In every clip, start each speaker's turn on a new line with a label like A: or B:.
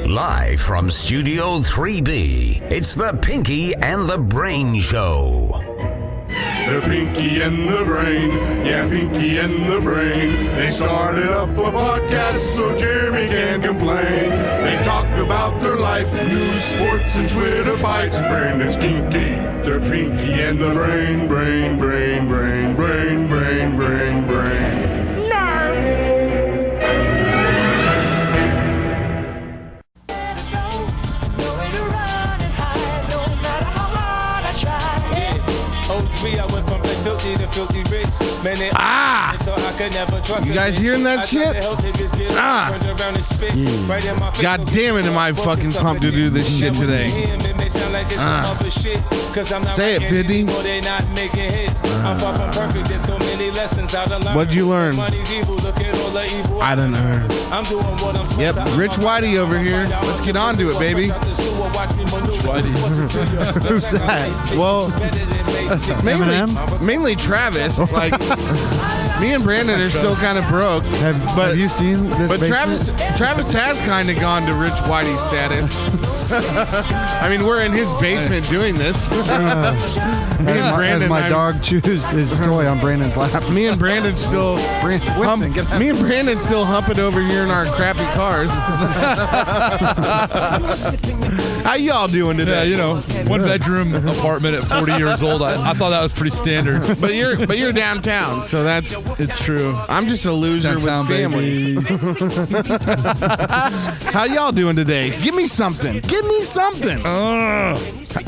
A: Live from Studio 3B, it's the Pinky and the Brain Show.
B: The Pinky and the Brain, yeah, Pinky and the Brain. They started up a podcast so Jeremy can complain. They talk about their life, news, sports, and Twitter fights. Brandon's kinky, they're Pinky and the Brain, brain, brain, brain, brain, brain, brain, brain. No!
C: I went from filthy to filthy rich. Man, so I could never trust
D: you guys hearing that shit? God damn it, am I fucking pumped to do this shit today. Say it, 50. What'd you learn? I don't know. Yep, Rich Whitey over here. Let's get on to it, baby.
E: Who's that?
D: Well, mainly Travis. Like, me and Brandon are still kind of broke.
E: Have you seen this?
D: But Travis has kind of gone to Rich Whitey status. I mean, we're in his basement doing this.
E: As my dog chews his toy on Brandon's lap.
D: Me and Brandon still humping over here in our crappy cars. How y'all doing today?
F: Yeah, one bedroom apartment at 40 years old. I thought that was pretty standard.
D: But you're downtown, so
F: it's true.
D: I'm just a loser
F: downtown,
D: with family. How y'all doing today? Give me something.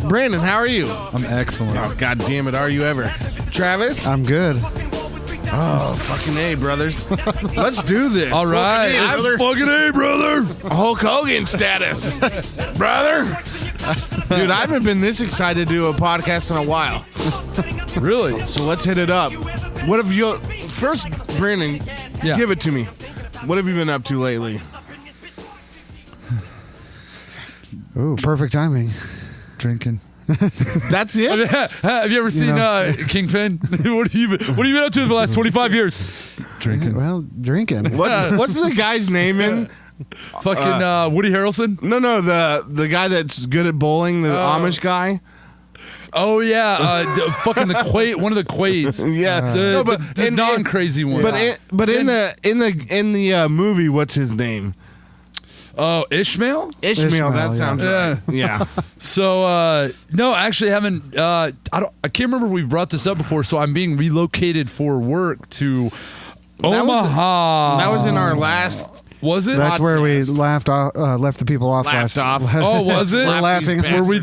D: Brandon, how are you?
F: I'm excellent.
D: Oh, God damn it, are you ever? Travis?
E: I'm good.
D: Oh, fucking A, brothers. Let's do this.
F: All right. Fucking A, brother.
D: Hulk Hogan status. Brother. Dude, I haven't been this excited to do a podcast in a while.
F: Really?
D: So let's hit it up. What have you... First, Brandon, give it to me. What have you been up to lately?
E: Ooh, perfect timing.
F: Drinking.
D: That's it?
F: Have you ever seen Kingpin? What have you been up to the last 25 years? Drinking.
E: Well, drinking.
D: What's the guy's name in?
F: Fucking Woody Harrelson?
D: No, the guy that's good at bowling, the Amish guy.
F: Oh yeah, fucking one of the Quades.
D: Yeah,
F: the non-crazy one.
D: In the movie, what's his name?
F: Oh, Ishmael,
D: that sounds right. Yeah.
F: So no, actually, I haven't. I can't remember if we've brought this up before. So I'm being relocated for work to Omaha.
D: That was in our last.
F: Was it?
E: That's where we left the people off last.
F: Oh, was it?
E: We're laughing.
F: Were we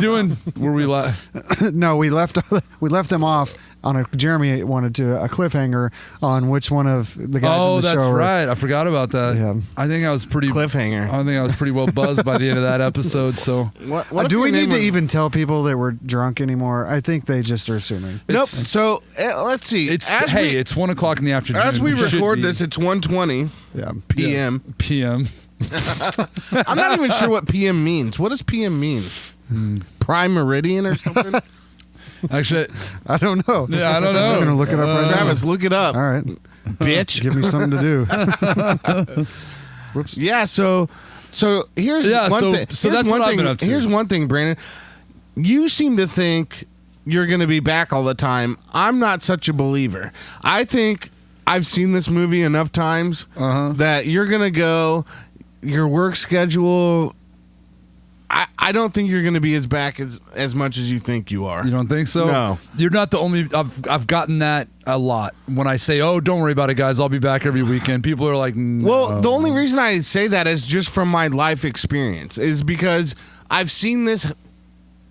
E: No, we left them off on Jeremy wanted to a cliffhanger on which one of the guys in the show.
F: Oh, that's right. I forgot about that.
E: Yeah.
F: I think I was pretty
D: cliffhanger.
F: I think I was pretty well buzzed by the end of that episode. So,
E: what do we need to even tell people that we're drunk anymore? I think they just are assuming.
D: Nope. So let's see.
F: It's 1:00 in the afternoon.
D: As we record this, it's 1:20.
E: Yeah.
D: PM.
F: I'm
D: not even sure what PM means. What does PM mean? Prime meridian or something?
E: Actually, I don't know.
F: Yeah, I don't know.
E: I'm gonna look it up right now.
D: Travis, look it up.
E: All right,
D: bitch.
E: Give me something to do.
D: Whoops. Yeah. So here's one thing.
F: So that's what I've been up to.
D: Here's one thing, Brandon. You seem to think you're going to be back all the time. I'm not such a believer. I think I've seen this movie enough times that you're going to go. Your work schedule. I don't think you're going to be as back as much as you think you are.
F: You don't think so?
D: No.
F: You're not the only... I've gotten that a lot. When I say, oh, don't worry about it, guys. I'll be back every weekend. People are like, no.
D: Well, the only reason I say that is just from my life experience. Is because I've seen this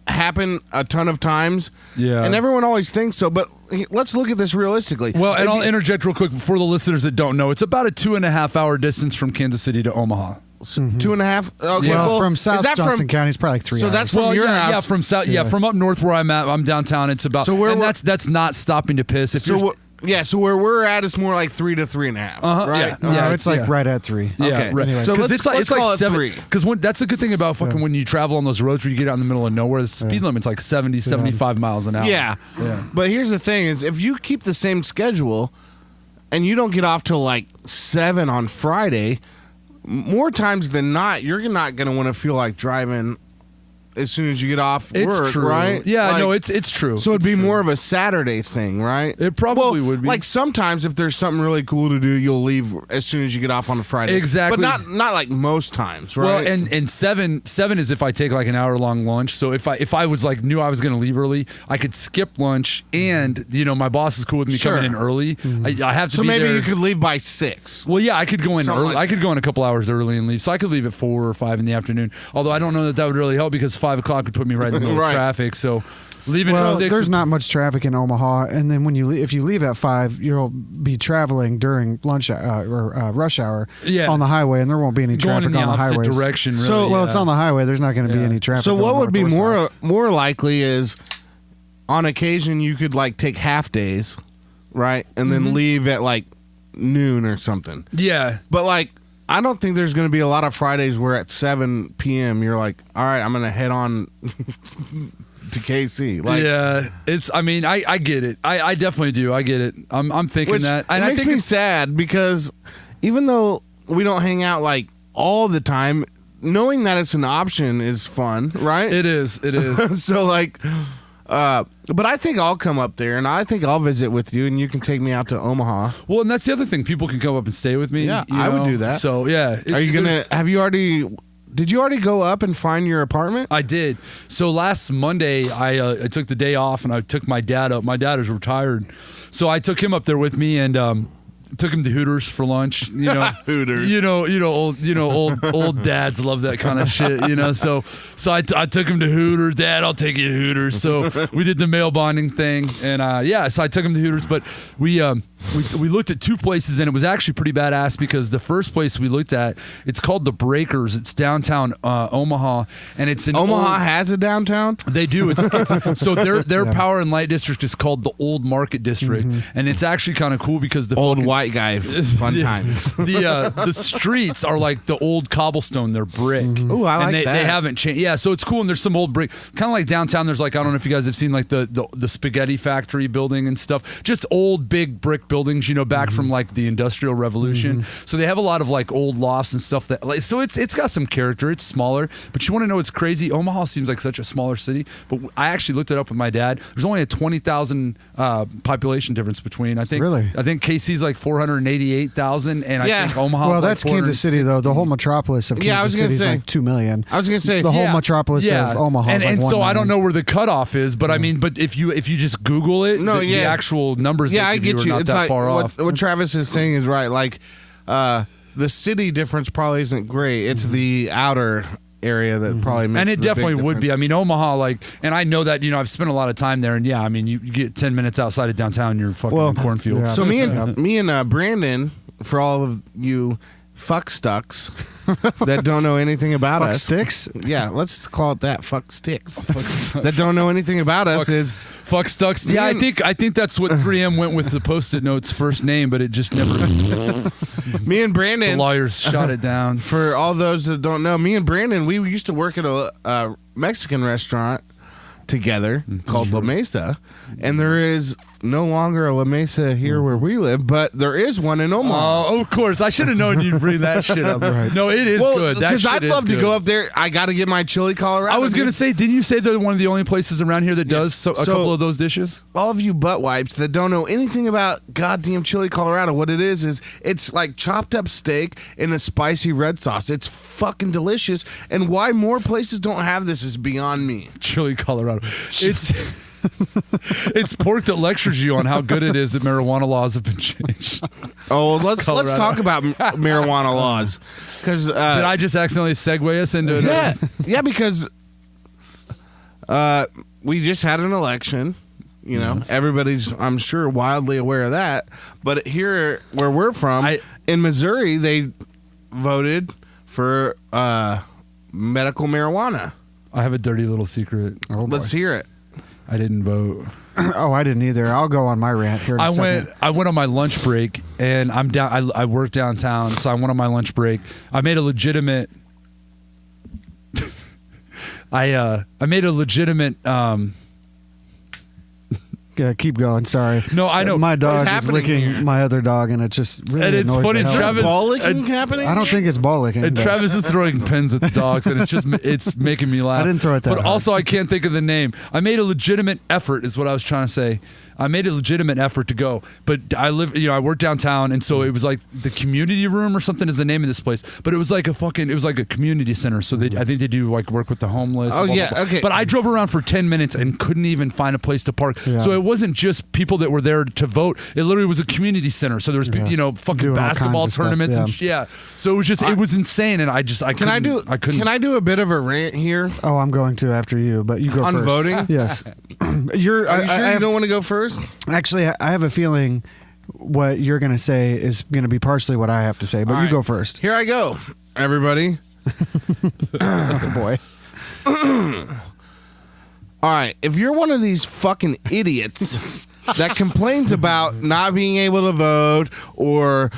D: happen a ton of times.
F: Yeah.
D: And everyone always thinks so. But let's look at this realistically.
F: Well, and I'll interject real quick for the listeners that don't know. It's about a 2.5-hour distance from Kansas City to Omaha.
D: 2.5. Okay,
E: well, from South Johnson County, it's probably like 3 hours.
D: So that's from your house.
F: Yeah, from south. Yeah, from up north where I'm at. I'm downtown. It's about. And that's not stopping to piss.
D: So where we're at, it's more like 3 to 3.5. Right?
E: Yeah, it's like right at 3.
F: Yeah,
D: okay.
F: Right.
D: Anyway. So let's call it 7.
F: Because that's a good thing about fucking when you travel on those roads where you get out in the middle of nowhere. The speed limit's like 70, 75 miles an hour.
D: Yeah. But here's the thing: is if you keep the same schedule, and you don't get off till like 7 on Friday. more times than not, you're not going to want to feel like driving as soon as you get off
F: It's
D: work,
F: true.
D: right?
F: Yeah,
D: Like,
F: no, it's true.
D: So it'd be
F: It's true.
D: more of a Saturday thing, right?
F: It probably would be.
D: Like sometimes if there's something really cool to do, you'll leave as soon as you get off on a Friday.
F: Exactly.
D: But not like most times, right?
F: Well, and seven is if I take like an hour long lunch. So if I was like knew I was going to leave early, I could skip lunch, and my boss is cool with me
D: Sure.
F: coming in early. I have to
D: so
F: be
D: maybe
F: there.
D: you could leave by 6.
F: Well, yeah, I could go in
D: Something
F: early.
D: like-
F: I could go in a couple hours early and leave. So I could leave at 4 or 5 in the afternoon. Although I don't know that would really help because 5 o'clock would put me right in the middle
D: Right.
F: of traffic. So leaving
E: Well,
F: at 6.
E: there's not much traffic in Omaha, and then when if you leave at 5, you'll be traveling during lunch or rush hour
F: Yeah.
E: on the highway, and there won't be any
F: going
E: traffic
F: in the
E: on the
F: opposite
E: highways.
F: direction. Really,
D: So-
E: Well, it's on the highway. There's not going to be
F: Yeah.
E: any traffic.
D: So
E: going
D: what would be
E: north or south.
D: more likely is on occasion you could like take half days, right? And then leave at like noon or something.
F: Yeah.
D: But like I don't think there's going to be a lot of Fridays where at 7 p.m. you're like, all right, I'm going to head on to KC. Like,
F: yeah, it's. I mean, I get it. I definitely do. I get it. I'm thinking
D: which
F: that,
D: it
F: and I
D: makes
F: think
D: me
F: it's
D: sad because even though we don't hang out like all the time, knowing that it's an option is fun, right?
F: it is. It is.
D: So like, but I think I'll come up there and I think I'll visit with you and you can take me out to Omaha.
F: Well, and that's the other thing. People can come up and stay with me.
D: Yeah,
F: you
D: I would
F: know?
D: do that.
F: So yeah,
D: Are you gonna?
F: there's-
D: Did you already go up and find your apartment?
F: I did. So last Monday, I took the day off and I took my dad up. My dad is retired, so I took him up there with me and took him to Hooters for lunch. You know,
D: Hooters.
F: Old dads love that kind of shit. So I took him to Hooters. Dad, I'll take you to Hooters. So we did the male bonding thing, and so I took him to Hooters. But we looked at 2 places, and it was actually pretty badass because the first place we looked at, it's called the Breakers. It's downtown Omaha, and it's in
D: Omaha has a downtown.
F: They do. It's so their power and light district is called the Old Market District, and it's actually kind of cool because the
D: Old
F: fucking-
D: white guy, fun times.
F: the streets are like the old cobblestone. They're brick.
D: Ooh, I like
F: and they
D: that.
F: haven't changed. Yeah, so it's cool. And there's some old brick, kind of like downtown. There's like I don't know if you guys have seen like the spaghetti factory building and stuff. Just old big brick buildings, back from like the Industrial Revolution. So they have a lot of like old lofts and stuff that. Like, so it's got some character. It's smaller, but you want to know what's crazy? Omaha seems like such a smaller city, but I actually looked it up with my dad. There's only a 20,000 population difference between. I think KC's like 488,000, and I think Omaha's
E: Well,
F: like
E: that's Kansas City, though. The whole metropolis of
D: Yeah, I was
E: Kansas
D: gonna
E: City is
D: say-
E: like 2 million.
D: I was gonna say
E: The whole metropolis
F: yeah.
E: of Omaha
F: and,
E: is like
F: and
E: 1
F: so I don't
E: million.
F: know where the cutoff is, but I mean, but if you just Google it,
D: No,
F: the
D: yeah.
F: actual numbers
D: Yeah,
F: they
D: I
F: give
D: get
F: you
D: you.
F: are not
D: It's
F: that
D: like
F: far off.
D: what Travis is saying is right. Like, the city difference probably isn't great. It's the outer area that probably makes
F: And it
D: the big
F: definitely would be.
D: difference.
F: I mean, Omaha, like, and I know that, I've spent a lot of time there, and yeah, I mean, you get 10 minutes outside of downtown, you're fucking in cornfields.
E: yeah.
D: So me and Brandon, for all of you fuck stucks that don't know anything about
E: Fuck
D: us,
E: sticks?
D: Yeah, let's call it that. Fuck sticks that don't know anything about us is
F: Fuck Stucks. Yeah,
D: Me and-
F: I think that's what 3M went with the Post-it notes first name, but it just never.
D: me and
F: The
D: Brandon.
F: lawyers shot it down.
D: For all those that don't know, me and Brandon, we used to work at a Mexican restaurant together called La Mesa, and there is no longer a La Mesa here where we live, but there is one in Omaha.
F: Oh, of course. I should have known you'd bring that shit up. No, it is good. That
D: because
F: shit
D: I'd
F: is
D: love to
F: good.
D: go up there. I got to get my chili Colorado.
F: I was going to
D: dude.
F: say, didn't you say they're one of the only places around here that does a couple of those dishes?
D: All of you butt wipes that don't know anything about goddamn chili Colorado, what it is it's like chopped up steak in a spicy red sauce. It's fucking delicious. And why more places don't have this is beyond me.
F: Chili Colorado. It's it's pork that lectures you on how good it is that marijuana laws have been changed.
D: Oh, let's
F: Colorado.
D: talk about marijuana laws because
F: Did I just accidentally segue us into it?
D: yeah, because we just had an election. Everybody's, I'm sure, wildly aware of that. But here, where we're from, in Missouri, they voted for medical marijuana.
F: I have a dirty little secret.
D: Let's hear it.
F: I didn't vote.
E: Oh, I didn't either. I'll go on my rant here in a second.
F: I went on my lunch break, and I'm down. I work downtown, so I went on my lunch break. I made a legitimate. I made a legitimate
E: Yeah, keep going. Sorry.
F: No, I know.
E: My dog is
D: happening
E: licking
D: here?
E: my other dog, and it just really
F: And it's
E: annoys
F: funny,
E: the hell out of
F: Travis-
E: me.
D: Ball licking
F: and-
D: happening?
E: I don't think it's ball licking.
F: And
E: but-
F: Travis is throwing pins at the dogs, and it's making me laugh.
E: I didn't throw it that
F: But
E: hard.
F: also, I can't think of the name. I made a legitimate effort, is what I was trying to say. I made a legitimate effort to go, but I work downtown, and so it was like the community room or something is the name of this place. But it was like a community center. So I think they do like work with the homeless.
D: Oh,
F: blah, blah,
D: yeah,
F: blah.
D: okay.
F: But I drove around for 10 minutes and couldn't even find a place to park.
E: Yeah.
F: So it wasn't just people that were there to vote. It literally was a community center. So there was fucking
E: Doing all
F: basketball
E: kinds of
F: tournaments
E: stuff,
F: and yeah. So it was just it was insane, and I couldn't.
D: Can I do a bit of a rant here
E: Oh, I'm going to after you, but you go
D: on
E: first.
D: voting?
E: Yes.
D: Are you sure you don't want to go first?
E: Actually, I have a feeling what you're going to say is going to be partially what I have to say, but
D: All
E: you
D: right.
E: go first.
D: Here I go, everybody.
E: Oh, boy.
D: All right, if you're one of these fucking idiots that complains about not being able to vote or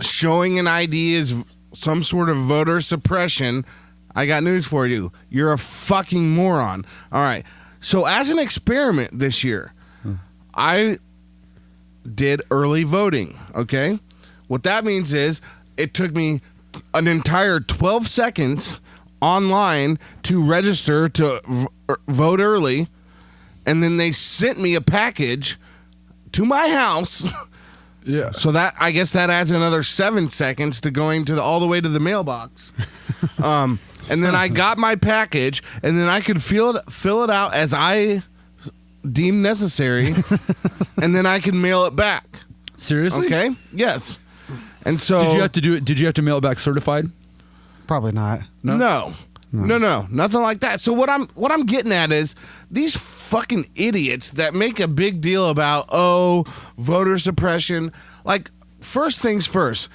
D: showing an ID as some sort of voter suppression, I got news for you. You're a fucking moron. All right. So as an experiment this year, I did early voting, okay? What that means is it took me an entire 12 seconds online to register to vote early, and then they sent me a package to my house.
F: Yeah.
D: So that, I guess that adds another 7 seconds to going to all the way to the mailbox. And then I got my package, and then I could fill it out as I deemed necessary, and then I can mail it back.
F: Seriously?
D: Okay? Yes. And so
F: Did you have to do it? Did you have to mail it back certified?
E: Probably not.
D: No, nothing like that. So what I'm getting at is these fucking idiots that make a big deal about voter suppression. Like, first things first,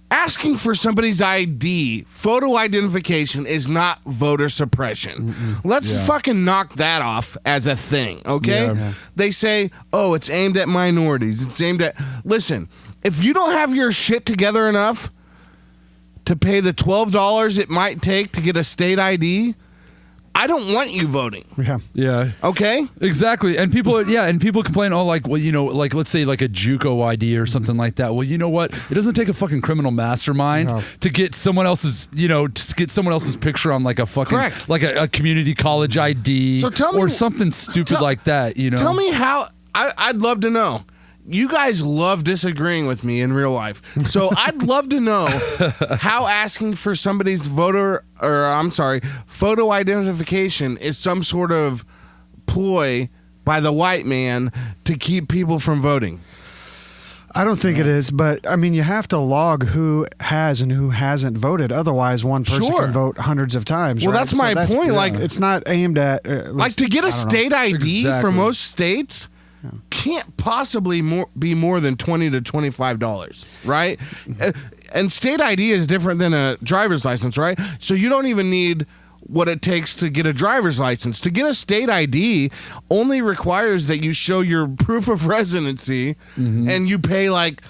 D: asking for somebody's ID, photo identification, is not voter suppression. Let's fucking knock that off as a thing, okay?
F: Yeah.
D: They say, it's aimed at minorities. It's aimed at... Listen, if you don't have your shit together enough to pay the $12 it might take to get a state ID, I don't want you voting,
E: Yeah.
F: Yeah.
D: okay?
F: Exactly. And people complain, let's say like a JUCO ID or something like that. Well, you know what? It doesn't take a fucking criminal mastermind
E: No.
F: to get someone else's, picture on like a fucking,
D: Correct.
F: like a community college ID
D: So tell me-
F: or something stupid
D: tell-
F: like that,
D: Tell me how... I'd love to know. You guys love disagreeing with me in real life. So I'd love to know how asking for somebody's photo identification is some sort of ploy by the white man to keep people from voting.
E: I don't think it is, but I mean, you have to log who has and who hasn't voted. Otherwise, one person
D: Sure.
E: can vote hundreds of times.
D: Well,
E: right?
D: that's my point,
E: yeah.
D: like-
E: it's not aimed at
D: Like, to get a state ID for
F: Exactly.
D: most states can't possibly be more than $20 to $25, right? And state ID is different than a driver's license, right? So you don't even need what it takes to get a driver's license. To get a state ID only requires that you show your proof of residency, and you pay like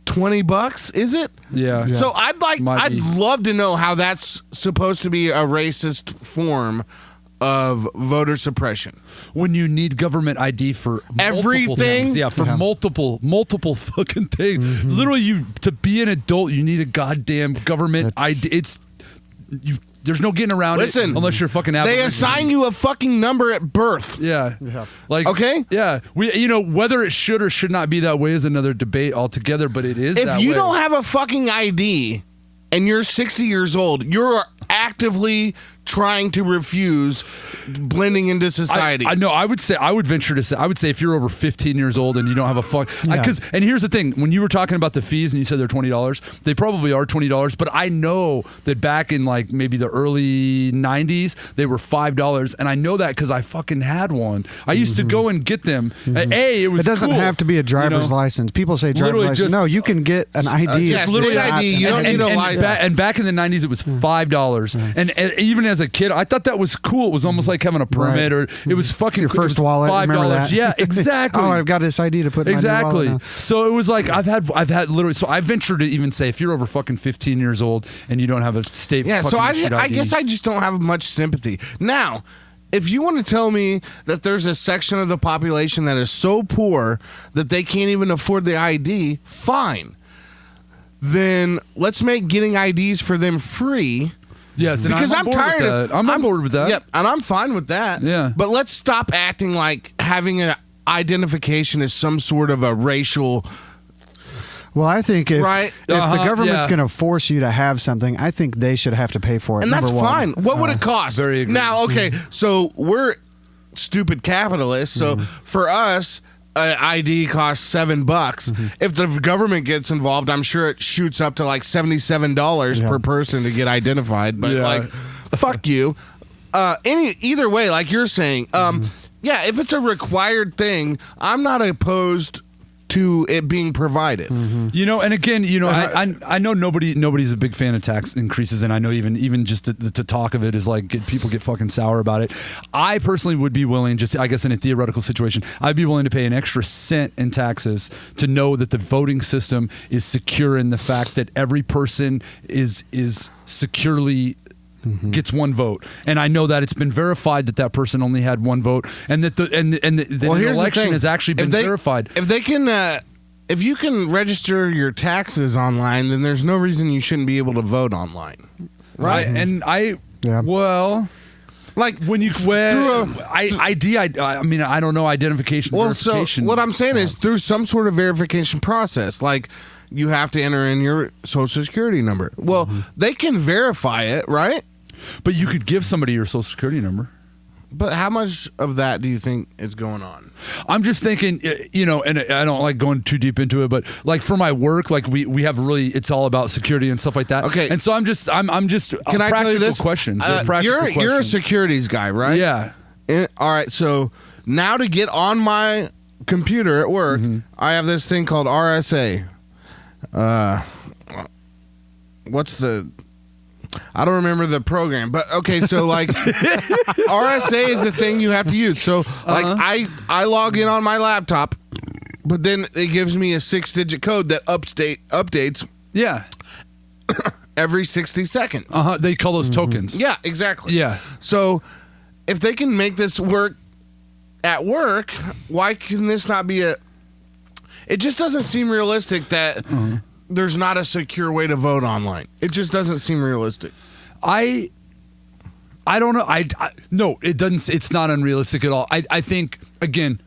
D: $20, is it?
F: Yeah.
D: So
F: Might
D: I'd
F: be.
D: love to know how that's supposed to be a racist form of voter suppression.
F: When you need government ID for multiple
D: Everything?
F: things. Yeah, for multiple fucking things. Literally, to be an adult, you need a goddamn government ID. There's no getting around it
D: Listen,
F: unless you're fucking
D: They
F: Aboriginal.
D: assign you a fucking number at birth.
F: Yeah. Like,
D: Okay?
F: Yeah. Whether it should or should not be that way is another debate altogether, but it is
D: If
F: that
D: you
F: way.
D: don't have a fucking ID and you're 60 years old, you're actively trying to refuse blending into society.
F: I know. I would venture to say, if you're over 15 years old and you don't have a fuck, and here's the thing: when you were talking about the fees and you said they're $20, they probably are $20. But I know that back in like maybe the early 90s, they were $5, and I know that because I fucking had one. I used to go and get them. It was.
E: It doesn't
F: cool,
E: have to be a driver's license. People say driver's
F: Literally
E: license.
F: just-
E: No, you can get an ID.
D: yeah,
E: It's
D: literally
E: not-
D: ID, you don't need a license.
F: And back in the 90s, it was $5. And even as a kid, I thought that was cool. It was almost like having a permit, or it was fucking
E: Your
F: cool. It
E: first
F: was
E: wallet,
F: $5.
E: remember that?
F: Yeah, exactly.
E: Oh, I've got this ID to put in my new
F: Exactly.
E: wallet now.
F: So it was like I've had literally. So I venture to even say if you're over fucking 15 years old and you don't have a state.
D: yeah, so
F: fucking issued
D: I
F: ID,
D: guess I just don't have much sympathy. Now, if you want to tell me that there's a section of the population that is so poor that they can't even afford the ID, fine. Then let's make getting IDs for them free.
F: Yes, and
D: because I'm tired of
F: that. I'm on board with that.
D: Yep, and I'm fine with that.
F: Yeah.
D: But let's stop acting like having an identification is some sort of a racial.
E: Well, I think if
D: Right.
E: the government's
F: yeah.
E: going to force you to have something, I think they should have to pay for it.
D: And that's
E: number one.
D: fine. What would it cost?
F: Very agree.
D: Now, okay, so we're stupid capitalists. So for us, an ID costs $7. If the government gets involved, I'm sure it shoots up to like $77 per person to get identified. But
F: Yeah.
D: like, fuck you. Either way, like you're saying, yeah, if it's a required thing, I'm not opposed to it being provided.
F: You know, and again, you know, I know nobody's a big fan of tax increases, and I know even just the talk of it is like people get fucking sour about it. I personally would be willing, just I guess in a theoretical situation, I'd be willing to pay an extra cent in taxes to know that the voting system is secure in the fact that every person is securely gets one vote, and I know that it's been verified that person only had one vote, and that the election has actually been verified.
D: If they can, if you can register your taxes online, then there's no reason you shouldn't be able to vote online, right?
F: Well,
D: like
F: when you ID, I mean, I don't know identification.
D: Well,
F: verification.
D: so what I'm saying is through some sort of verification process, like you have to enter in your social security number. Well, they can verify it, right?
F: But you could give somebody your social security number.
D: But how much of that do you think is going on?
F: I'm just thinking, you know, and I don't like going too deep into it, but like for my work, like we have really, it's all about security and stuff like that.
D: Okay.
F: And so I'm just
D: Can I tell you this?
F: Questions.
D: You're a securities guy, right?
F: Yeah.
D: All right. So now to get on my computer at work, I have this thing called RSA. I don't remember the program, but okay, so like RSA is the thing you have to use. So like I log in on my laptop, but then it gives me a 6-digit code that updates
F: Yeah.
D: every 60 seconds.
F: They call those tokens.
D: Yeah, exactly.
F: Yeah.
D: So if they can make this work at work, why can this not be it just doesn't seem realistic that there's not a secure way to vote online. It just doesn't seem realistic.
F: I don't know. No, it doesn't. It's not unrealistic at all. I think, again,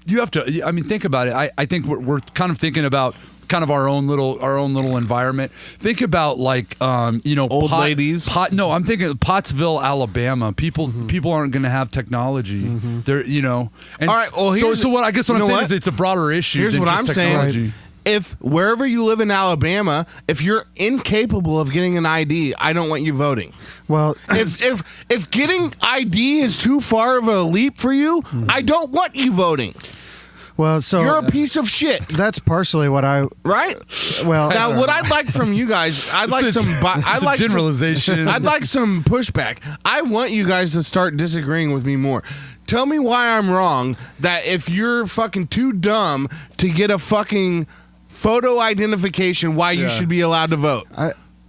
F: you have to, I mean, think about it. I think we're kind of thinking about kind of our own little environment. Think about like
D: old ladies.
F: No, I'm thinking Pottsville, Alabama. People aren't going to have technology. They're And
D: all right. Well,
F: so what I guess what I'm saying is it's a broader issue.
D: Here's
F: than
D: what
F: just
D: I'm
F: technology.
D: saying. If wherever you live in Alabama, if you're incapable of getting an ID, I don't want you voting.
E: Well,
D: if getting ID is too far of a leap for you, I don't want you voting.
E: Well, so
D: You're a piece of shit.
E: that's partially what I.
D: Right?
E: Well,
D: Now, what I'd like from you guys, I'd like some
F: generalization.
D: I'd like some pushback. I want you guys to start disagreeing with me more. Tell me why I'm wrong that if you're fucking too dumb to get a fucking photo identification, why you should be allowed to vote.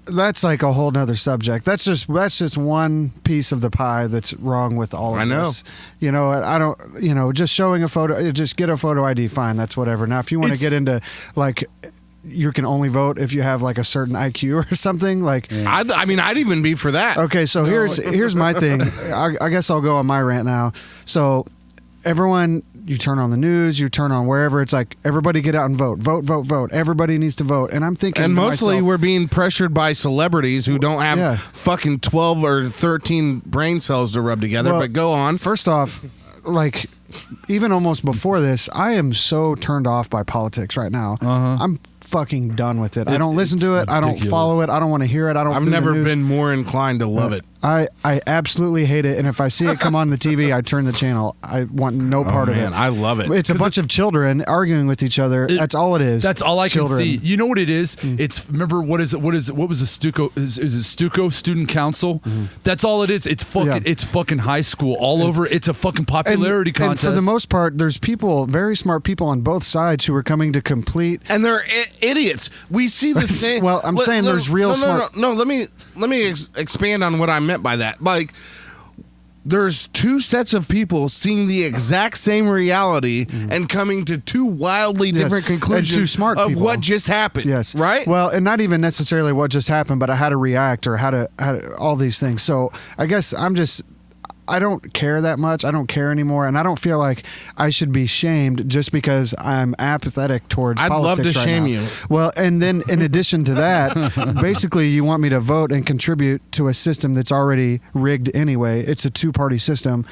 E: That's like a whole nother subject. That's just one piece of the pie that's wrong with all of this. You know, I don't. Just showing a photo, just get a photo ID, fine. That's whatever. Now, if you want to get into like, you can only vote if you have like a certain IQ or something. Like,
D: I mean, I'd even be for that.
E: Okay, so here's my thing. I guess I'll go on my rant now. So, everyone. You turn on the news, you turn on wherever, it's like, everybody get out and vote. Vote, vote, vote. Everybody needs to vote. And I'm thinking,
D: and mostly
E: myself,
D: we're being pressured by celebrities who don't have fucking 12 or 13 brain cells to rub together.
E: Well,
D: but go on.
E: First off, like, even almost before this, I am so turned off by politics right now. I'm fucking done with it. I don't listen to it. I don't follow it. I don't want to hear it. I've
D: never been more inclined to love it.
E: I absolutely hate it. And if I see it come on the TV, I turn the channel. I want no part of it.
D: I love it.
E: It's a bunch of children arguing with each other. That's all it is.
F: That's all I can see. You know what it is? It's, remember, what was a Stuco? Is it Stuco Student Council? That's all it is. It's fucking high school all over. It's a fucking popularity contest.
E: And for the most part, there's people, very smart people on both sides who are coming to complete.
D: And they're idiots. We see the same.
E: Well, I'm saying there's real smart.
D: No, let me expand on what I meant by that. Like, there's two sets of people seeing the exact same reality and coming to two wildly different conclusions
E: and two smart
D: of
E: people.
D: what just happened.
E: Yes.
D: Right?
E: Well, and not even necessarily what just happened, but how to react or how to all these things. So I guess I don't care that much. I don't care anymore, and I don't feel like I should be shamed just because I'm apathetic towards
D: I'd love
E: politics
D: to
E: right
D: shame
E: now.
D: you.
E: Well, and then in addition to that, basically you want me to vote and contribute to a system that's already rigged anyway. It's a two-party system.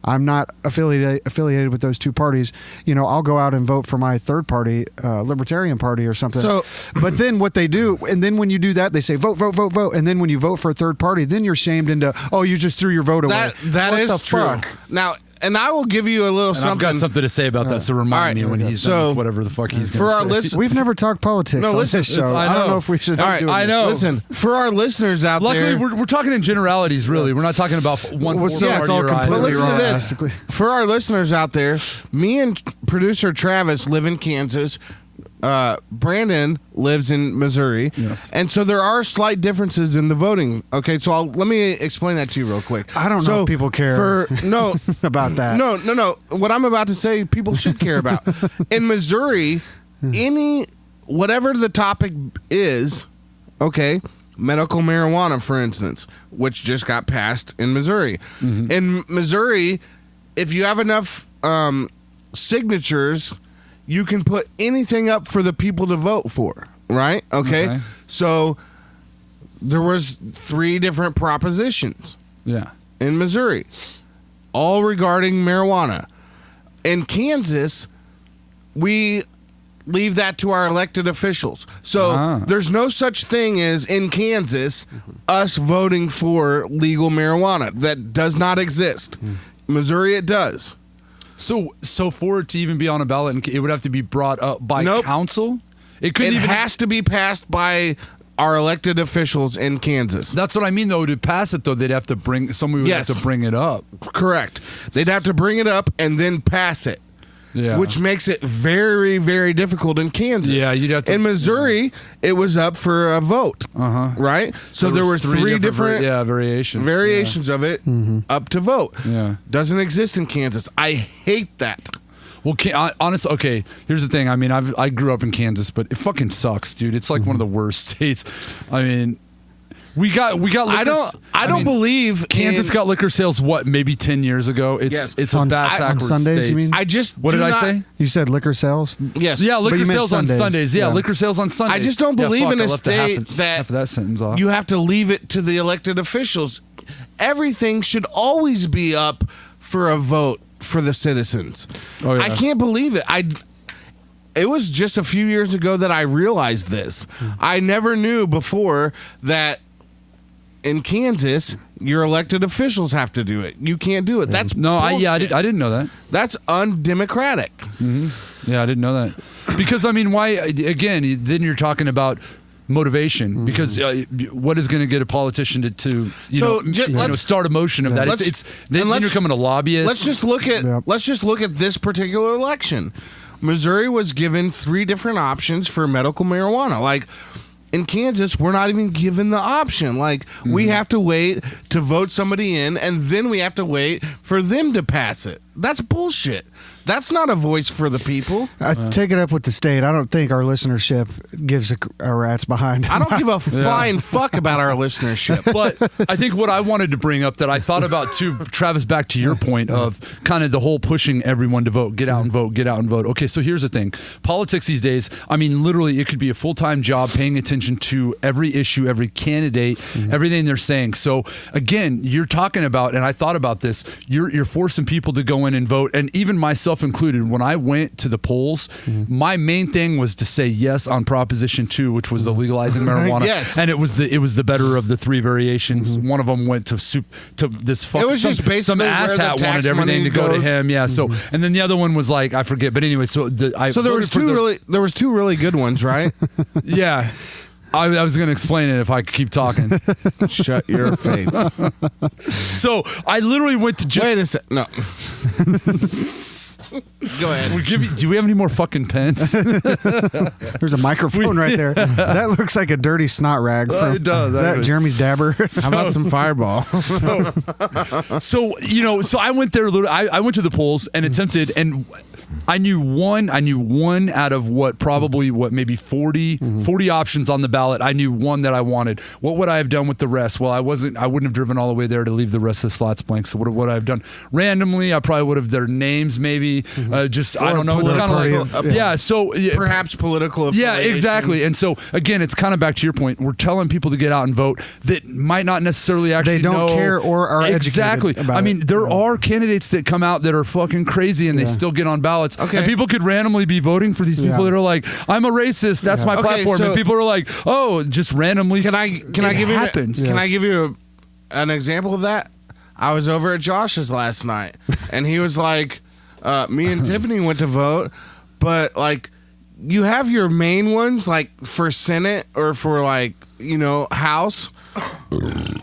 E: I'm not affiliated with those two parties. You know, I'll go out and vote for my third party, Libertarian Party or something.
D: So,
E: but then what they do, and then when you do that, they say vote, vote, vote, vote, and then when you vote for a third party, then you're shamed into, oh, you just threw your vote away.
D: That
E: what
D: is
E: the
D: true.
E: fuck?
D: Now, and I will give you a little
F: And
D: something.
F: I've got something to say about that, so remind
D: All right.
F: me when he's
D: So,
F: done with whatever the fuck he's
D: for
F: going to
D: our
F: say.
D: listeners,
E: We've never talked politics
D: No,
E: on
D: listen,
E: this show.
F: I
E: I don't
F: know.
E: know if we should.
D: all right,
E: do
F: I
E: this.
F: know.
D: Listen, for our listeners out
F: Luckily,
D: there.
F: we're talking in generalities, really. We're not talking about one
E: Well,
F: party
E: yeah, it's all
F: or either.
D: But
E: completely
D: listen to
E: wrong,
D: this.
E: basically.
D: For our listeners out there, me and producer Travis live in Kansas. Brandon lives in Missouri.
F: Yes.
D: And so there are slight differences in the voting. Okay, so let me explain that to you real quick.
E: I don't know if people care about that.
D: No. What I'm about to say, people should care about. In Missouri, whatever the topic is, okay, medical marijuana, for instance, which just got passed in Missouri.
F: Mm-hmm.
D: In Missouri, if you have enough signatures, you can put anything up for the people to vote for, right? Okay. So there was 3 different propositions
F: Yeah.
D: in Missouri, all regarding marijuana. In Kansas, we leave that to our elected officials. So there's no such thing as, in Kansas, us voting for legal marijuana. That does not exist. Missouri, it does.
F: So for it to even be on a ballot, it would have to be brought up by
D: Nope.
F: council? It couldn't
D: It
F: even
D: has to be passed by our elected officials in Kansas.
F: That's what I mean, though. To pass it, though, they'd have to bring somebody would
D: Yes.
F: have to bring it up.
D: Correct. They'd have to bring it up and then pass it.
F: Yeah.
D: Which makes it very, very difficult in Kansas.
F: Yeah, you'd have to-
D: In Missouri, it was up for a vote. Right? So there was 3 different
F: variations
D: of it up to vote.
F: Yeah.
D: Doesn't exist in Kansas. I hate that.
F: Well, honestly, okay. Here's the thing. I mean, I grew up in Kansas, but it fucking sucks, dude. It's like one of the worst states. I mean, we got. Liquor,
D: I don't believe
F: Kansas
D: in,
F: got liquor sales. What, maybe 10 years ago? It's a
E: On
F: backwards
E: Sundays,
F: state.
E: you mean?
D: I just
F: What
D: do
F: did I
D: not-
F: say?
E: You said liquor sales?
D: Yes.
F: Yeah,
E: But
F: liquor
E: you meant
F: sales on
E: Sundays.
F: Sundays. Yeah,
E: Yeah.
F: liquor sales on Sundays.
D: I just don't
F: Yeah,
D: believe
F: fuck,
D: in
F: I
D: a
F: left half
D: state
F: of-
D: that
F: half of that sentence off.
D: you have to leave it to the elected officials. Everything should always be up for a vote for the citizens.
F: Oh, yeah.
D: I can't believe it. It was just a few years ago that I realized this. I never knew before that in Kansas, your elected officials have to do it. You can't do it. That's
F: No, I
D: bullshit.
F: didn't know that.
D: That's undemocratic.
F: Yeah, I didn't know that. Because I mean, why? Again, then you're talking about motivation. Because what is going to get a politician to start a motion of that? Then you're coming to lobbyists.
D: Let's just look at this particular election. Missouri was given 3 different options for medical marijuana. Like in Kansas, we're not even given the option. Like we have to wait to vote somebody in, and then we have to wait for them to pass it. That's bullshit. That's not a voice for the people.
E: I take it up with the state. I don't think our listenership gives a rat's behind.
D: I don't give a flying fuck about our listenership.
F: But I think what I wanted to bring up that I thought about too, Travis, back to your point of kind of the whole pushing everyone to vote, get out and vote, get out and vote. Okay, so here's the thing. Politics these days, I mean, literally, it could be a full-time job paying attention to every issue, every candidate, everything they're saying. So again, you're talking about, and I thought about this, you're forcing people to go in and vote, and even myself included, when I went to the polls, my main thing was to say yes on Proposition 2, which was the legalizing marijuana.
D: Yes.
F: And it was the better of the 3 variations. One of them went to this fucking
D: It was just basically
F: some
D: where the
F: asshat
D: tax
F: wanted everything
D: money
F: to go to
D: goes.
F: him. Yeah. So and then the other one was like, I forget. But anyway, so
D: So there was two really good ones, right?
F: Yeah. I was going to explain it if I could keep talking.
D: Shut your face.
F: So I literally went to.
D: Wait a sec. No. Go ahead.
F: Do we have any more fucking pens?
E: There's a microphone right there. That looks like a dirty snot rag.
F: It does.
E: Is that Jeremy's dabber?
D: How about some Fireball?
F: So I went there. I went to the polls and attempted, and I knew one out of maybe 40 options on the ballot. I knew one that I wanted. What would I have done with the rest? Well, I wouldn't have driven all the way there to leave the rest of the slots blank. So what would I have done? Randomly, I probably would have their names maybe. I don't know. It's kind of like So
D: perhaps political.
F: Yeah, exactly. And so again, it's kind of back to your point. We're telling people to get out and vote that might not necessarily actually
E: they don't care or are
F: exactly.
E: educated about
F: I mean,
E: it.
F: there are candidates that come out that are fucking crazy and they still get on ballots.
D: Okay.
F: And people could randomly be voting for these people that are like, I'm a racist. That's my platform.
D: So
F: and people are like, oh, just randomly.
D: Can I give you an example of that? I was over at Josh's last night, and he was like, me and Tiffany went to vote, but like, you have your main ones like for Senate or for like, House,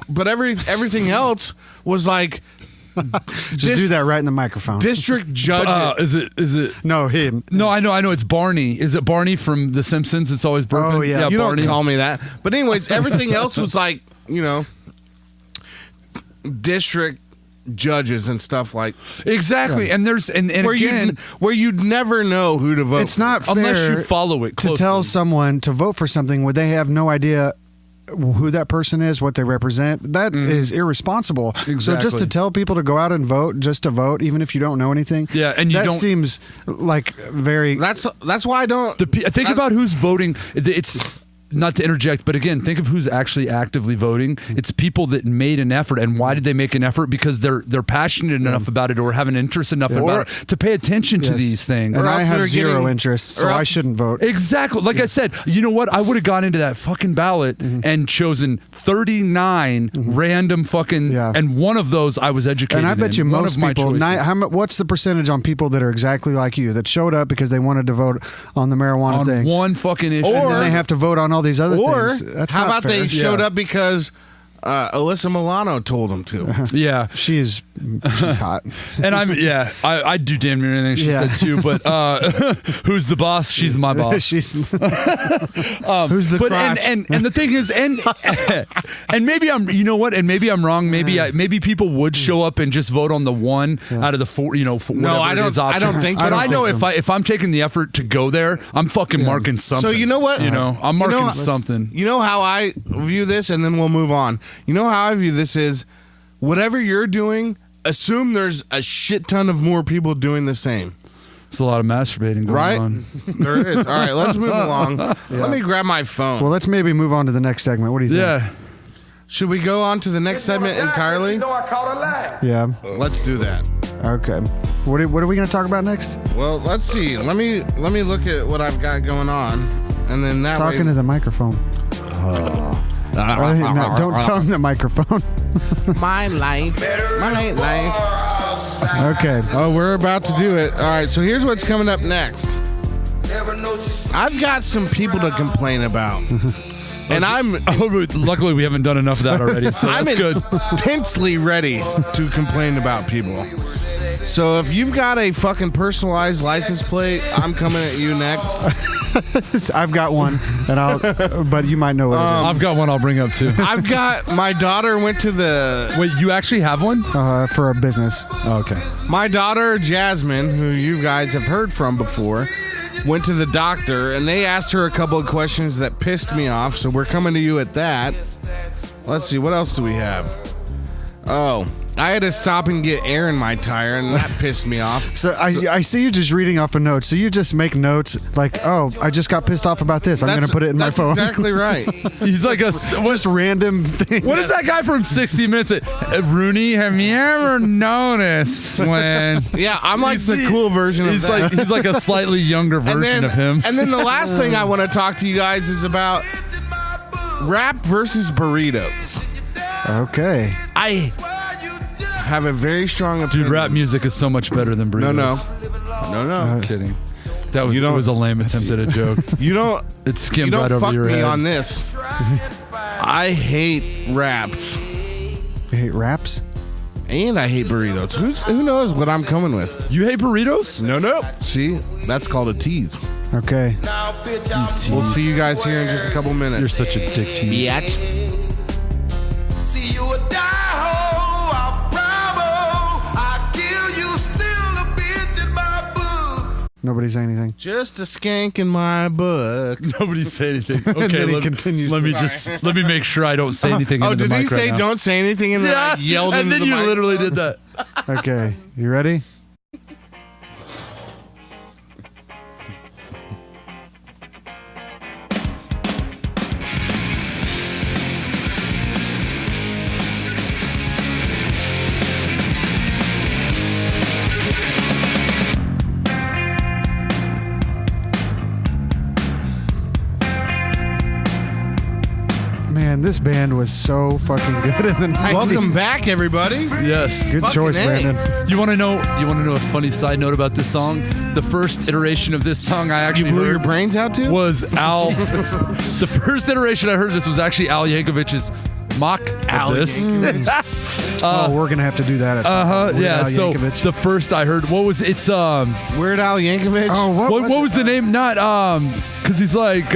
D: but everything else was like.
E: Just do that right in the microphone.
D: District judge.
F: Is it?
E: No, him.
F: No, I know. It's Barney. Is it Barney from The Simpsons? It's always broken.
E: Oh, yeah.
D: You
F: Barney.
D: don't call me that. But anyways, everything else was like, district judges and stuff like.
F: Exactly. And there's and
D: where
F: again,
D: where you'd never know who to vote.
E: It's not fair
F: unless you follow it closely.
E: to tell someone to vote for something where they have no idea who that person is, what they represent. That is irresponsible.
F: Exactly.
E: So just to tell people to go out and vote, just to vote, even if you don't know anything.
F: Yeah, and
E: that seems like very.
D: That's why I don't.
F: Think about who's voting. It's. Not to interject, but again, think of who's actually actively voting. It's people that made an effort. And why did they make an effort? Because they're passionate enough about it or have an interest enough about it to pay attention to these things.
E: And I have
D: they're
E: zero interest, so I shouldn't vote.
F: Exactly. Like I said, you know what? I would have gone into that fucking ballot and chosen 39 random fucking, and one of those I was educated in.
E: And I bet you
F: one
E: most
F: of my
E: people,
F: choices.
E: what's the percentage on people that are exactly like you, that showed up because they wanted to vote on the marijuana
F: on
E: thing?
F: one fucking issue.
E: And then they have to vote on all these other things. That's
D: how
E: not
D: about
E: fair.
D: they showed up because Alyssa Milano told them to?
F: Yeah.
E: She's hot.
F: And I do damn near anything she said too, but who's the boss? She's my boss.
E: She's who's the crotch?
F: And the thing is, and maybe I'm, you know what, and maybe I'm wrong. Maybe people would show up and just vote on the one out of the four,
D: I don't think.
F: But I know
E: so.
F: if I'm taking the effort to go there, I'm fucking marking something.
D: So you know what?
F: I'm marking something.
D: You know how I view this, and then we'll move on. You know how I view this is, whatever you're doing, assume there's a shit ton of more people doing the same.
F: There's a lot of masturbating going on.
D: There is. All right, let's move along. Let me grab my phone.
E: Well, let's maybe move on to the next segment. What do you think?
F: Yeah.
D: Should we go on to the next segment entirely?
E: Yeah.
D: Let's do that.
E: Okay. What are we going to talk about next?
D: Well, let's see. Let me look at what I've got going on, and then that
E: Talking to the microphone. No, don't tell him the microphone.
D: My life.
E: Okay.
D: Oh, we're about to do it. All right, so here's what's coming up next. I've got some people to complain about. And
F: luckily we haven't done enough of that already, so that's good.
D: Intensely ready to complain about people. So if you've got a fucking personalized license plate, I'm coming at you next.
E: I've got one, but you might know what it is.
F: I've got one I'll bring up too.
D: I've got, my daughter went to the...
F: Wait, you actually have one?
E: For a business.
F: Oh, okay.
D: My daughter, Jasmine, who you guys have heard from before, went to the doctor, and they asked her a couple of questions that pissed me off, so we're coming to you at that. Let's see, what else do we have? Oh, I had to stop and get air in my tire, and that pissed me off.
E: So I see you just reading off a note. So you just make notes like, oh, I just got pissed off about this. I'm going to put it in my phone.
D: That's exactly right.
F: He's like
E: just random thing.
F: What is that guy from 60 Minutes? Rooney, have you ever noticed when...
D: Yeah, I'm like the cool version of that.
F: He's like a slightly younger version of him.
D: And then the last thing I want to talk to you guys is about rap versus burritos.
E: Okay.
D: I have a very strong opinion.
F: Dude, rap music is so much better than burritos.
D: No.
F: I'm kidding. That was a lame attempt at a joke.
D: You don't.
F: It skimmed
D: You don't
F: right over
D: fuck
F: your
D: me
F: head.
D: on this. I hate wraps.
E: You hate wraps?
D: And I hate burritos. Who knows what I'm coming with?
F: You hate burritos?
D: No. See, that's called a tease.
E: Okay.
D: We'll see you guys here in just a couple minutes.
F: You're such a dick to me.
D: Biatch.
G: See you a die-ho, I'll bravo. I kill you, still a bitch in my book.
E: Nobody say anything.
D: Just a skank in my book.
F: Nobody say anything. Okay,
E: then he continues
F: Let
E: to-
F: me let me make sure I don't say anything.
D: Oh,
F: into the
D: did he
F: mic
D: say
F: right now.
D: don't say anything and then I yelled
F: and
D: into
F: then
D: the
F: you literally
D: microphone?
F: did that.
E: Okay. You ready? Man, this band was so fucking good in the 90s.
D: Welcome back, everybody.
F: Yes.
E: Good
D: Fucking
E: choice,
D: A.
E: Brandon.
F: You want to know a funny side note about this song? The first iteration of this song I
D: You
F: actually
D: blew
F: heard
D: your brains out too?
F: was Al. The first iteration I heard of this was actually Al Yankovic's mock of this.
E: Oh, we're gonna have to do that. At some point. Weird
F: Yeah.
E: Al
F: So
E: Yankovic.
F: the first I heard, what was it's
D: Weird Al Yankovic?
E: Oh,
F: what was the name? Not because he's like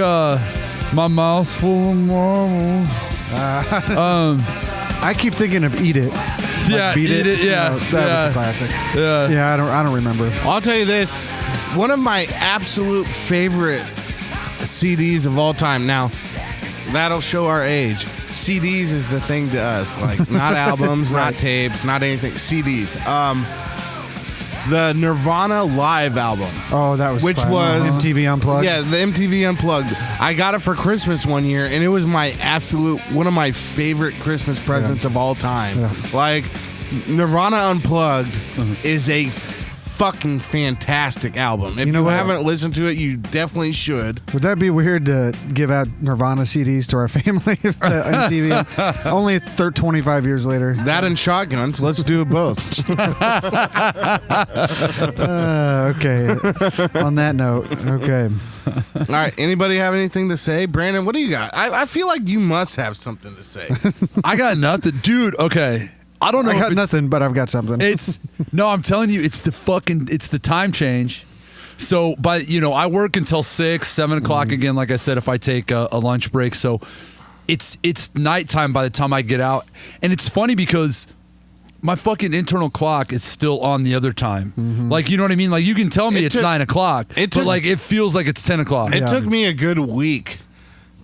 F: my mouth's full of marbles.
E: I keep thinking of "Eat It."
F: Yeah,
E: Beat
F: Eat It,
E: You
F: yeah,
E: know, that
F: yeah.
E: was a classic.
F: Yeah.
E: Yeah, I don't remember.
D: I'll tell you this. One of my absolute favorite CDs of all time. Now, that'll show our age. CDs is the thing to us. Like, not albums, not tapes, not anything. CDs. The Nirvana live album.
E: Oh, that was
D: Which
E: classic.
D: was-
E: MTV Unplugged.
D: Yeah, the MTV Unplugged. I got it for Christmas one year, and it was one of my favorite Christmas presents of all time.
E: Yeah.
D: Like, Nirvana Unplugged is a fucking fantastic album. If you,
E: know what?
D: haven't listened to it, you definitely should.
E: Would that be weird to give out Nirvana CDs to our family? MTV. Only 25 years later.
D: That and Shotguns. Let's do it both.
E: Okay. On that note, okay.
D: All right. Anybody have anything to say? Brandon, what do you got? I feel like you must have something to say.
F: I got nothing, dude. Okay, I don't know.
E: I
F: if
E: got
F: it's-
E: nothing, but I've got something.
F: No, I'm telling you, it's the time change. So, I work until 6, 7 o'clock again. Like I said, if I take a lunch break, so it's nighttime by the time I get out, and it's funny because my fucking internal clock is still on the other time. Like, you know what I mean? Like, you can tell me it's 9 o'clock, but like it feels like it's 10 o'clock.
D: It took me a good week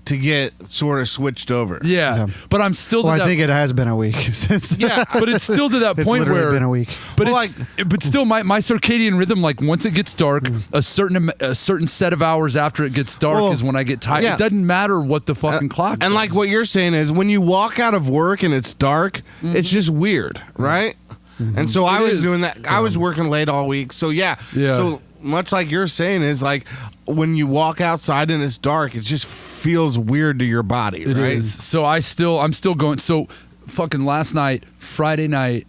D: to get sort of switched over.
F: Yeah, but I'm still.
E: I think it has been a week since.
D: Yeah,
F: but it's still to that
E: It's
F: point
E: literally
F: where
E: been a week.
F: But
D: Well,
F: but still, my circadian rhythm, like once it gets dark, a certain set of hours after it gets dark
D: Well,
F: is when I get tired.
D: yeah.
F: It doesn't matter what the fucking clock.
D: And
F: says.
D: like what you're saying is when you walk out of work and it's dark, it's just weird, right? And so I was
F: is.
D: doing that. I was working late all week. So yeah. So much like you're saying is like when you walk outside and it's dark, it just feels weird to your body,
F: It
D: right?
F: is. So I'm still going. So fucking last night, Friday night,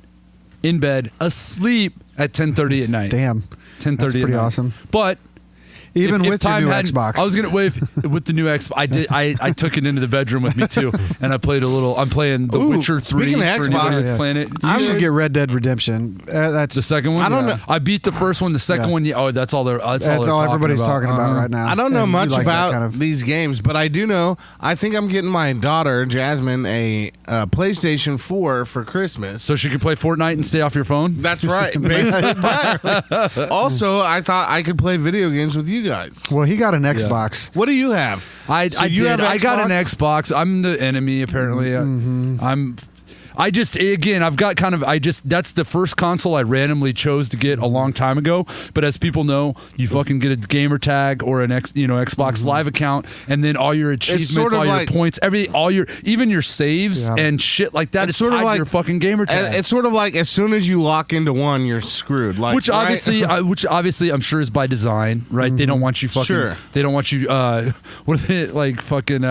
F: in bed, asleep at 10:30 at night.
E: Damn.
F: 10:30.
E: That's pretty
F: at night.
E: awesome.
F: But
E: Even
F: if
E: with your
F: time
E: new
F: hadn't-
E: Xbox.
F: I was gonna with the new Xbox. I took it into the bedroom with me too, and I played a little. I'm playing The
D: Ooh,
F: Witcher 3
D: speaking of
F: for anybody
D: Xbox,
F: that's playing it. It's
E: I
F: good.
E: should get Red Dead Redemption. That's
F: The second one?
D: I don't know.
F: I beat the first one. The second one, that's all they're. That's
E: all
F: they're
E: everybody's talking about right now.
D: I don't know
E: And you
D: much
E: like that
D: about
E: kind of-
D: these games, but I do know. I think I'm getting my daughter Jasmine a PlayStation 4 for Christmas.
F: So she can play Fortnite and stay off your phone.
D: That's right. Basically. But also, I thought I could play video games with you guys.
E: Well, he got an Xbox.
D: What do you have?
F: I
D: you
F: did.
D: have
F: I got an
D: Xbox?
F: Xbox. I'm the enemy apparently. I've got kind of that's the first console I randomly chose to get a long time ago. But as people know, you fucking get a gamer tag or an Xbox Live account, and then all your achievements,
D: sort of
F: all your
D: like-
F: points, even your saves
E: Yeah.
F: and shit like that is
D: It's sort of
F: tied
D: like-
F: to your fucking gamer tag.
D: It's sort of like as soon as you lock into one, you're screwed. Like,
F: Which
D: right?
F: obviously I'm sure is by design, right? They don't want you fucking.
D: Sure.
F: They don't want you. What are they like? Fucking.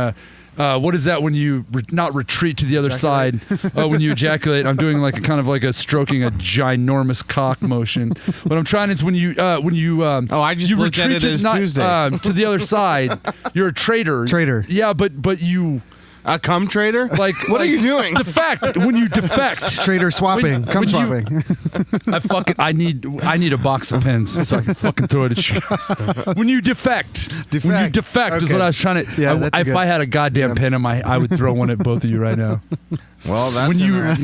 F: What is that when you not retreat to the other side when you ejaculate? I'm doing like a kind of like a stroking a ginormous cock motion. What I'm trying is when you
D: I just
F: you
D: looked at
F: retreat
D: it as Tuesday.
F: to the other side. You're a traitor.
E: Traitor.
F: Yeah, but you
D: A cum trader?
F: Like,
D: what are you doing?
F: Defect. When you defect.
E: Trader swapping. Cum swapping.
F: I need a box of pens so I can fucking throw it at you guys. When you defect. When you defect is what I was trying to.
E: Yeah,
F: if I had a goddamn pen in I would throw one at both of you right now.
D: Well, that's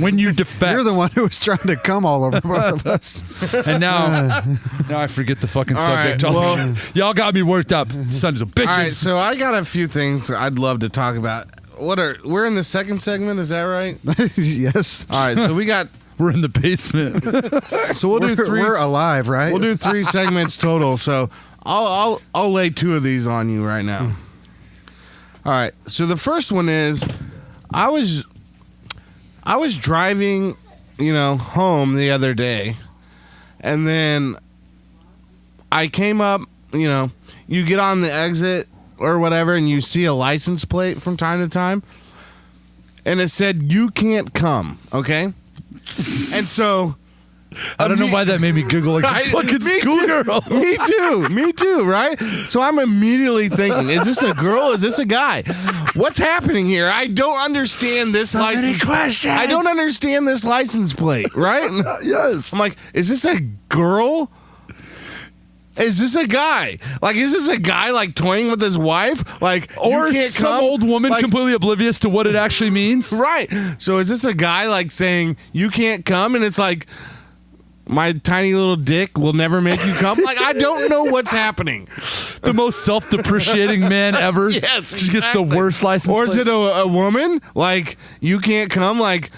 F: when you defect.
E: You're the one who was trying to come all over both of us.
F: And now I forget the fucking subject.
D: Right, well,
F: y'all got me worked up. Sons of bitches.
D: all right, so I got a few things I'd love to talk about. We're in the second segment, is that right?
E: Yes.
D: All right, so
F: we're in the basement.
D: So we'll do three.
E: We're alive, right?
D: We'll do 3 segments total. So I'll lay 2 of these on you right now. All right. So the first one is I was driving, home the other day, and then I came up, you get on the exit or whatever, and you see a license plate from time to time, and it said, "You can't come," okay? And so
F: I don't know why that made me giggle like a fucking schoolgirl.
D: Me too, right? So I'm immediately thinking, is this a girl? Is this a guy? What's happening here? I don't understand this license.
F: Many questions.
D: I don't understand this license plate, right?
F: Yes.
D: I'm like, is this a girl? Is this a guy? Like, is this a guy like toying with his wife? Like,
F: or
D: you can't
F: some
D: come?
F: old woman
D: Like,
F: completely oblivious to what it actually means?
D: right. So is this a guy like saying you can't come, and it's like, my tiny little dick will never make you come? Like, I don't know what's happening.
F: The most self-depreciating man ever.
D: Yes,
F: She gets the worst license
D: Or is
F: plate.
D: it a woman? Like, you can't come? Like,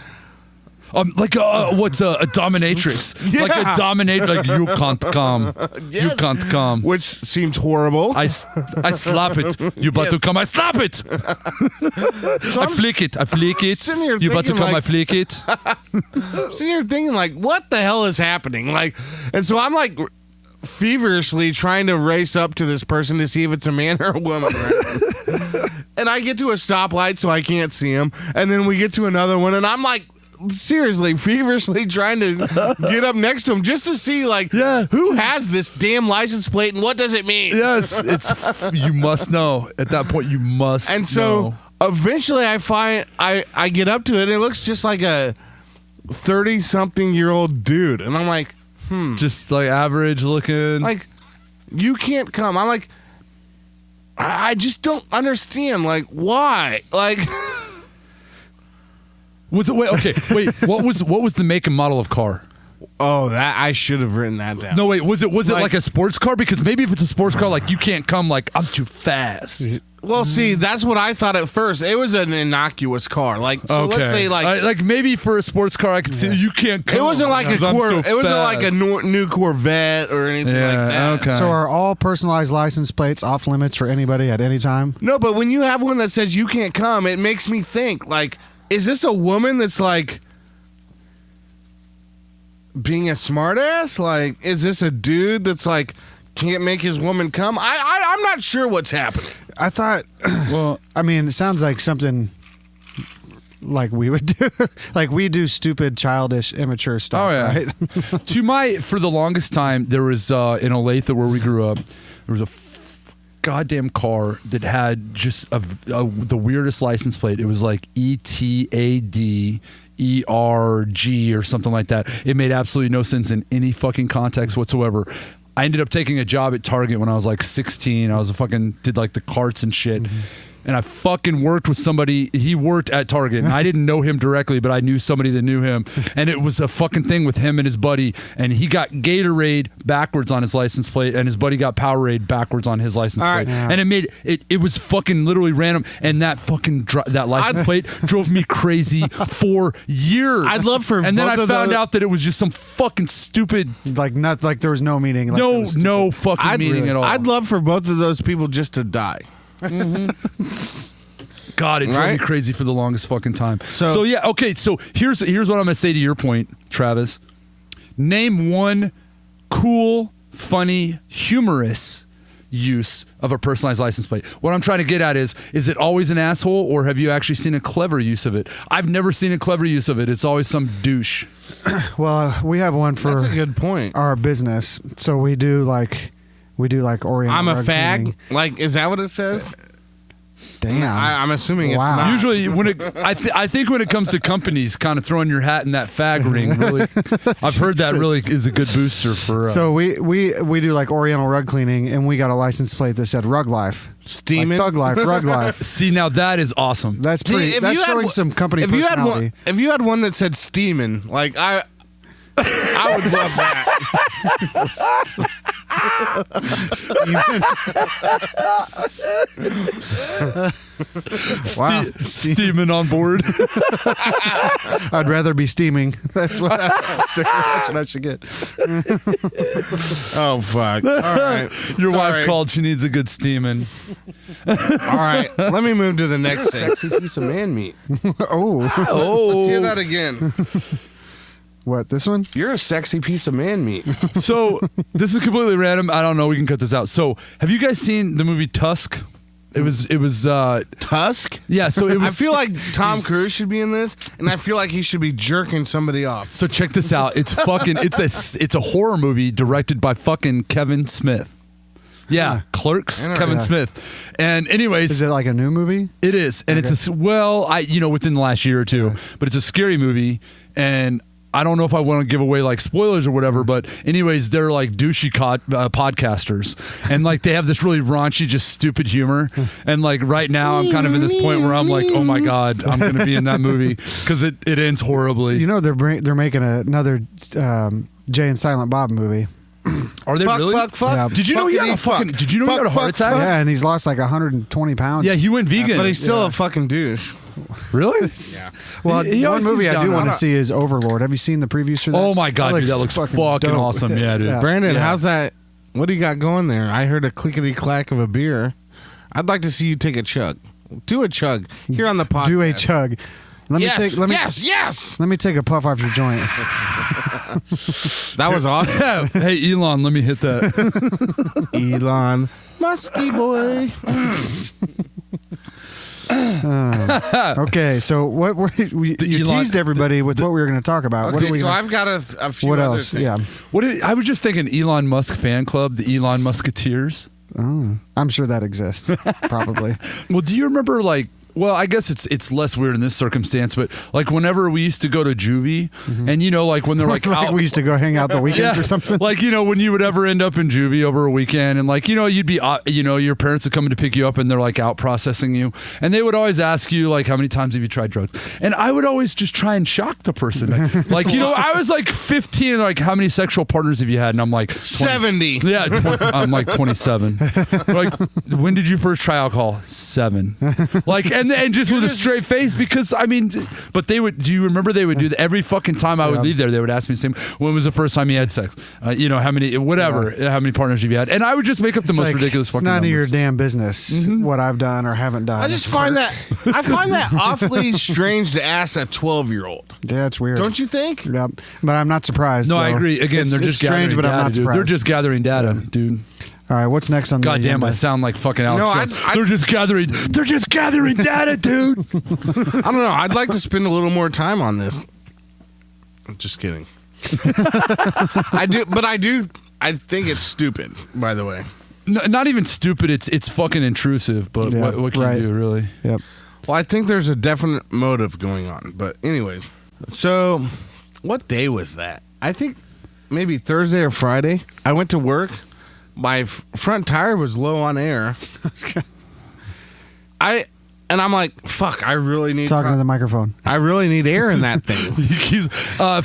F: what's a dominatrix?
D: Yeah.
F: Like a dominator, like you can't come. You
D: Yes.
F: can't come.
D: which seems horrible.
F: I slap it. You about to come? I slap it.
D: So
F: I
D: I'm
F: flick it.
D: sitting here
F: You about to
D: thinking,
F: come?
D: like-
F: I flick it.
D: sitting here thinking, like, what the hell is happening? Like, and so I'm like feverishly trying to race up to this person to see if it's a man or a woman. Right? And I get to a stoplight, so I can't see him. And then we get to another one, and I'm like, seriously, feverishly trying to get up next to him just to see, like, who has this damn license plate and what does it mean?
F: Yes, you must know. At that point, you must.
D: And so eventually I find I get up to it, and it looks just like a 30-something-year-old dude. And I'm like,
F: just like average looking.
D: like, you can't come. I'm like, I just don't understand. Like, why? Like,
F: Was it wait? What was the make and model of car?
D: oh, that I should have written that down.
F: No, wait. Was it like a sports car? Because maybe if it's a sports car, like you can't come. Like I'm too fast.
D: Well, see, that's what I thought at first. It was an innocuous car. Like, so let's say, like
F: maybe for a sports car, I could see you can't come.
D: it wasn't like a
F: because I'm so
D: it wasn't like a
F: fast.
D: new Corvette or anything like that.
F: Okay.
E: So are all personalized license plates off limits for anybody at any time?
D: No, but when you have one that says you can't come, it makes me think, like, is this a woman that's like being a smartass? Like, is this a dude that's like can't make his woman come? I'm not sure what's happening.
E: I thought,
F: well,
E: I mean, it sounds like something like we would do. Like we do stupid, childish, immature stuff,
F: Oh, yeah.
E: right?
F: For the longest time, there was in Olathe where we grew up, there was a goddamn car that had just the weirdest license plate. It was like ETAD ERG or something like that. It made absolutely no sense in any fucking context whatsoever. I ended up taking a job at Target when I was like 16. I was did like the carts and shit. Mm-hmm. And I fucking worked with somebody. He worked at Target, and I didn't know him directly, but I knew somebody that knew him. And it was a fucking thing with him and his buddy. And he got Gatorade backwards on his license plate, and his buddy got Powerade backwards on his license plate.
E: Yeah.
F: And it made it was fucking literally random. And that fucking that license plate drove me crazy for years.
D: I'd love for
F: and then
D: both
F: I
D: of
F: found
D: those-
F: out that it was just some fucking stupid,
E: Like not like there was no meaning. Like it was stupid.
F: no fucking meaning at all.
D: I'd love for both of those people just to die.
F: God, it drove me
D: Right?
F: crazy for the longest fucking time.
D: So-
F: So yeah, okay. So here's what I'm gonna say to your point, Travis. Name one cool, funny, humorous use of a personalized license plate. What I'm trying to get at is it always an asshole, or have you actually seen a clever use of it? I've never seen a clever use of it. It's always some douche.
E: Well, we have one for
D: That's a good point.
E: our business. So we do like Oriental.
D: I'm a
E: rug
D: fag.
E: cleaning.
D: Like, is that what it says?
E: Damn.
D: I'm assuming
E: Wow.
D: it's not.
F: Usually, I think when it comes to companies, kind of throwing your hat in that fag ring, really, I've heard that really is a good booster for.
E: So we do like Oriental rug cleaning, and we got a license plate that said Rug Life,
D: Steaming?
E: like Thug Life, Rug Life.
F: See, now that is awesome.
E: That's pretty.
D: See, if
E: that's
D: you had
E: showing
D: one-
E: some company
D: if you had
E: personality.
D: one, if you had one that said steaming, like I would love that.
E: Wow.
F: Steaming on board.
E: I'd rather be steaming. That's what I should get.
D: Oh fuck! All right,
F: Your wife
D: Sorry.
F: called. She needs a good steaming.
D: All right, let me move to the next thing. Sexy piece of man meat.
E: Oh,
D: Let's hear that again.
E: what? This one?
D: You're a sexy piece of man meat.
F: So this is completely random. I don't know. We can cut this out. So have you guys seen the movie Tusk? It was
D: Tusk?
F: yeah. So it was.
D: I feel like Tom Cruise should be in this, and I feel like he should be jerking somebody off.
F: So check this out. It's fucking. It's a horror movie directed by fucking Kevin Smith. Yeah, Clerks, Kevin
E: Yeah.
F: Smith. And anyways,
E: Is it like a new movie?
F: it is, and it's within the last year or two, but it's a scary movie, and I don't know if I want to give away like spoilers or whatever, but anyways, they're like douchey podcasters, and like they have this really raunchy, just stupid humor, and like right now I'm kind of in this point where I'm like, oh my god, I'm gonna be in that movie because it ends horribly.
E: You know they're making another Jay and Silent Bob movie.
F: Are they
D: Fuck,
F: really?
D: fuck, fuck.
E: Yeah.
F: Did you know he had a fucking? Did you know he had a heart attack?
E: Yeah, and he's lost like 120 pounds.
F: Yeah, he went vegan.
D: But he's still a fucking douche.
F: really?
D: Yeah.
E: Well,
F: He
E: one
F: always
E: movie
F: seems
E: I do
F: down
E: want
F: on
E: to
F: it.
E: see is Overlord. Have you seen the previews for that?
F: Oh my god, dude, that looks fucking
E: dope.
F: awesome. Yeah, dude.
E: Yeah.
D: Brandon,
F: Yeah.
D: how's that? What do you got going there? I heard a clickety clack of a beer. I'd like to see you take a chug. Do a chug here on the podcast.
E: Do a chug. Let
D: Yes,
E: me take.
D: yes.
E: Let me take a puff off your joint.
D: That was awesome.
F: Yeah. Hey, Elon, let me hit that.
D: Elon Muskie boy.
E: Okay, so what you
F: Elon-
E: teased everybody with what we were going to talk about. What are
D: Okay,
E: we?
D: so
E: Gonna,
D: I've got a few
E: what
D: other
E: else?
D: things.
E: Yeah,
F: I was just thinking Elon Musk fan club, the Elon Musketeers.
E: I'm sure that exists. Probably.
F: Well, do you remember like? Well, I guess it's less weird in this circumstance, but like whenever we used to go to juvie, and you know, like when they're like,
E: like
F: out,
E: we used to go hang out the weekends or something.
F: Like, you know, when you would ever end up in juvie over a weekend and like, you know, you'd be, you know, your parents would come to pick you up and they're like out processing you. And they would always ask you like, how many times have you tried drugs? And I would always just try and shock the person. Like, you know, I was like 15 and like, how many sexual partners have you had? And I'm like,
D: 70.
F: Yeah, I'm like 27. Like, when did you first try alcohol? 7. Like, and just with a straight face because I mean, but they would. Do you remember they would do that every fucking time I would leave there? They would ask me the same. When was the first time you had sex? You know, how many, whatever, how many partners have you had? And I would just make up the most
E: Like,
F: ridiculous fucking.
E: It's none of your
F: numbers.
E: damn business what I've done or haven't done.
D: I just find that awfully strange to ask a 12-year-old.
E: Yeah, it's weird.
D: Don't you think?
E: Yep. But I'm not surprised.
F: No, I
E: though.
F: agree. Again,
E: It's-
F: they're
E: it's
F: just
E: strange,
F: gathering
E: but
F: data,
E: I'm not
F: dude.
E: surprised.
F: They're just gathering data, dude.
E: All right, what's next on the
F: God damn, I
E: agenda?
F: sound like fucking Alex
D: No,
F: Jones.
D: I-
F: They're just gathering. They're just gathering data, dude.
D: I don't know. I'd like to spend a little more time on this. I'm just kidding. I do. I think it's stupid. By the way.
F: No, not even stupid. It's fucking intrusive. But
E: Yeah,
F: what can
E: right.
F: you do, really?
E: Yep.
D: Well, I think there's a definite motive going on. But anyways, so what day was that? I think maybe Thursday or Friday. I went to work. My front tire was low on air. I'm like, fuck, I really need
E: Talking to the microphone.
D: I really need air in that thing.
F: He keeps,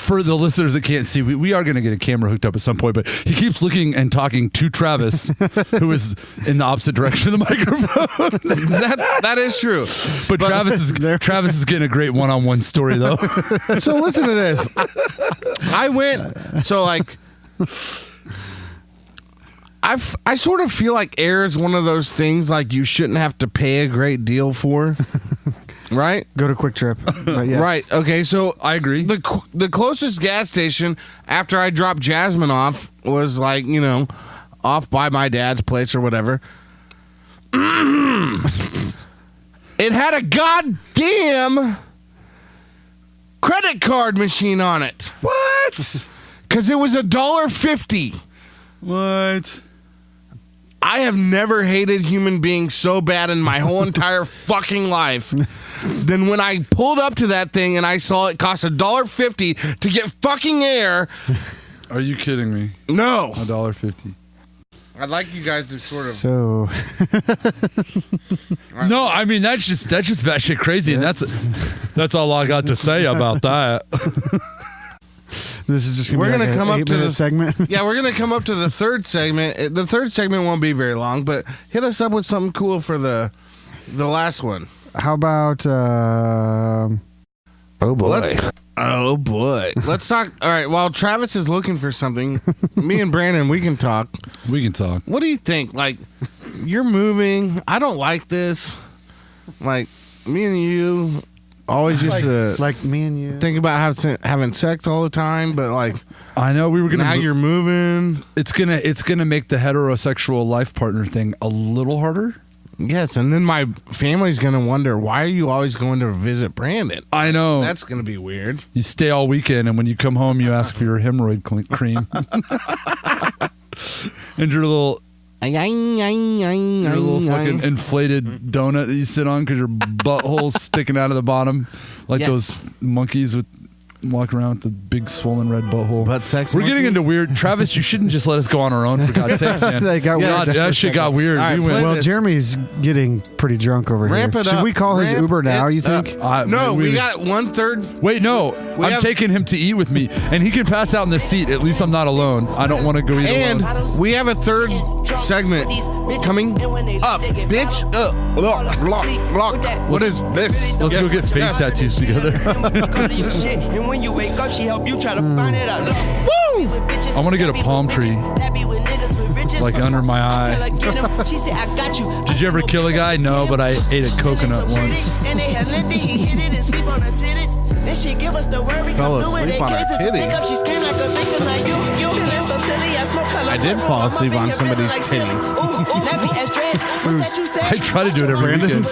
F: for the listeners that can't see, we are going to get a camera hooked up at some point, but he keeps looking and talking to Travis, who is in the opposite direction of the microphone.
D: that is true.
F: But Travis is getting a great one-on-one story, though.
D: So listen to this. I went, so like, I sort of feel like air is one of those things like you shouldn't have to pay a great deal for, right?
E: Go to Quick Trip. But yeah.
D: Right. Okay. So
F: I agree.
D: The closest gas station after I dropped Jasmine off was like, you know, off by my dad's place or whatever. It had a goddamn credit card machine on it.
F: What?
D: Because it was $1.50.
F: What?
D: I have never hated human beings so bad in my whole entire fucking life than when I pulled up to that thing and I saw it cost $1.50 to get fucking air.
F: Are you kidding me?
D: No.
F: $1.50.
D: I'd like you guys to sort of.
E: So.
F: No, I mean that's just batshit crazy, and that's all I got to say about that.
E: This is just
D: we're
E: gonna
D: come up to the
E: segment.
D: Yeah, we're gonna come up to the third segment. The third segment won't be very long, but hit us up with something cool for the last one.
E: How about?
D: Oh boy. Let's talk. All right. While Travis is looking for something, me and Brandon, we can talk.
F: We can talk.
D: What do you think? Like, you're moving. I don't like this. Like, me and you always used to
E: like me and you
D: think about having sex all the time, but like,
F: I know we were gonna.
D: Now you're moving.
F: It's gonna make the heterosexual life partner thing a little harder.
D: Yes, and then my family's gonna wonder, why are you always going to visit Brandon?
F: I know.
D: That's gonna be weird.
F: You stay all weekend, and when you come home, you ask for your hemorrhoid cream and your little fucking inflated donut that you sit on because your butthole's sticking out of the bottom, like those monkeys with walk around with the big swollen red butthole.
D: Butt sex.
F: We're getting into weird. Travis, you shouldn't just let us go on our own, for God's sakes, man.
E: They got weird.
F: That shit got weird.
D: Right,
F: we went.
E: Well, Jeremy's getting pretty drunk over
D: Ramp
E: here.
D: it
E: Should
D: up.
E: we call his
D: Ramp
E: Uber now,
D: it
E: you think?
D: No, we got 1/3.
F: Wait, no. I'm
D: have-
F: taking him to eat with me, and he can pass out in the seat. At least I'm not alone. I don't want to go eat
D: And
F: alone.
D: we have a third segment coming up. Bitch up. Block. What is this?
F: Let's go get face tattoos together.
G: And when you wake up, she help you try to find it out.
D: Woo!
F: I want to get a palm tree, like under my eye.
G: She said, I got you.
F: Did you ever kill a guy? No, but I ate a coconut once.
G: And they had lengthy, he hit it and sleep on her titties. Then she give us the word, we
D: Fell
G: come through it.
D: asleep on her
G: Cases to
D: titties.
G: stick up, she scream like a victim, like you. Feeling so silly, I smoke color.
D: I did
G: purple,
D: fall
G: I'm
D: asleep
G: up in
D: on
G: your
D: somebody's
G: bedroom like
D: titties.
G: Ooh, nappy ass dress. What's that you say?
F: I try to do it every weekend.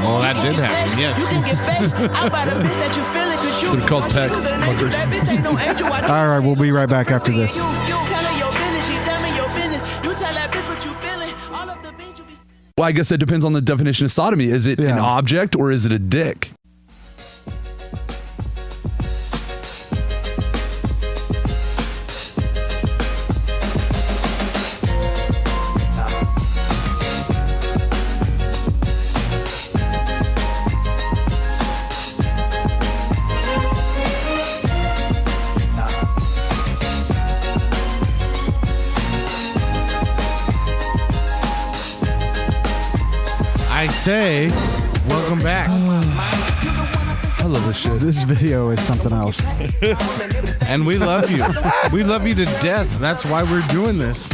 D: Well, that did happen, yes.
G: You can get faced. I buy the bitch that you feeling, cause you.
F: They're called pecs, fuckers.
G: That bitch ain't no angel. I
E: All right, we'll be right back after this.
G: You tell her your business, she tell me your business. You tell that bitch what you feeling. All of the beans you be spilling.
F: Well, I guess that depends on the definition of sodomy. Is it an object or is it a dick?
D: I say, welcome back.
F: I love this shit.
E: This video is something else.
D: And we love you. We love you to death. That's why we're doing this.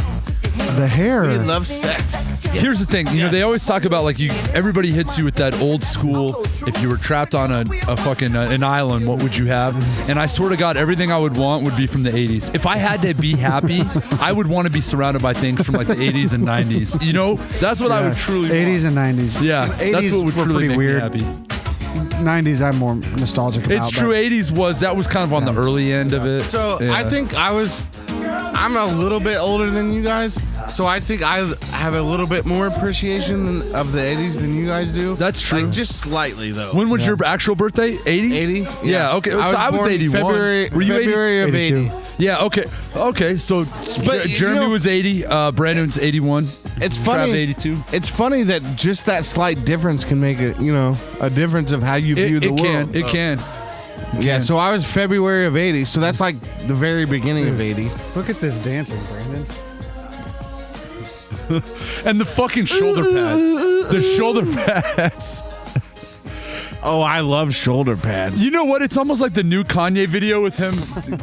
E: The hair.
D: We love sex.
F: Here's the thing, you know, they always talk about like everybody hits you with that old school. If you were trapped on a fucking an island, what would you have? And I swear to God, everything I would want would be from the 80s. If I had to be happy, I would want to be surrounded by things from like the 80s and 90s. You know, that's what I would truly
E: 80s
F: want.
E: and 90s.
F: Yeah,
E: 80s
F: that's what would
E: were
F: truly
E: pretty
F: make
E: weird.
F: me happy.
E: 90s I'm more nostalgic about.
F: It's true. 80s was kind of on the early end of it.
D: So
F: Yeah.
D: I think I'm a little bit older than you guys, so I think I have a little bit more appreciation of the 80s than you guys do.
F: That's true.
D: Like, just slightly, though.
F: When was your actual birthday? 80?
D: 80?
F: Yeah, okay. So I was
D: born
F: 81. Were you 80?
D: February of
E: 82.
D: 80.
F: Yeah, okay. Okay, so
D: But,
F: Jeremy was 80, Brandon's 81.
D: It's
F: Trav
D: funny.
F: 82.
D: It's funny that just that slight difference can make a difference of how you view the world.
F: It can.
D: Yeah, so I was February of 80, so that's like the very beginning of 80.
E: Look at this dancing, Brandon.
F: And the fucking shoulder pads. The shoulder pads.
D: Oh, I love shoulder pads.
F: You know what? It's almost like the new Kanye video with him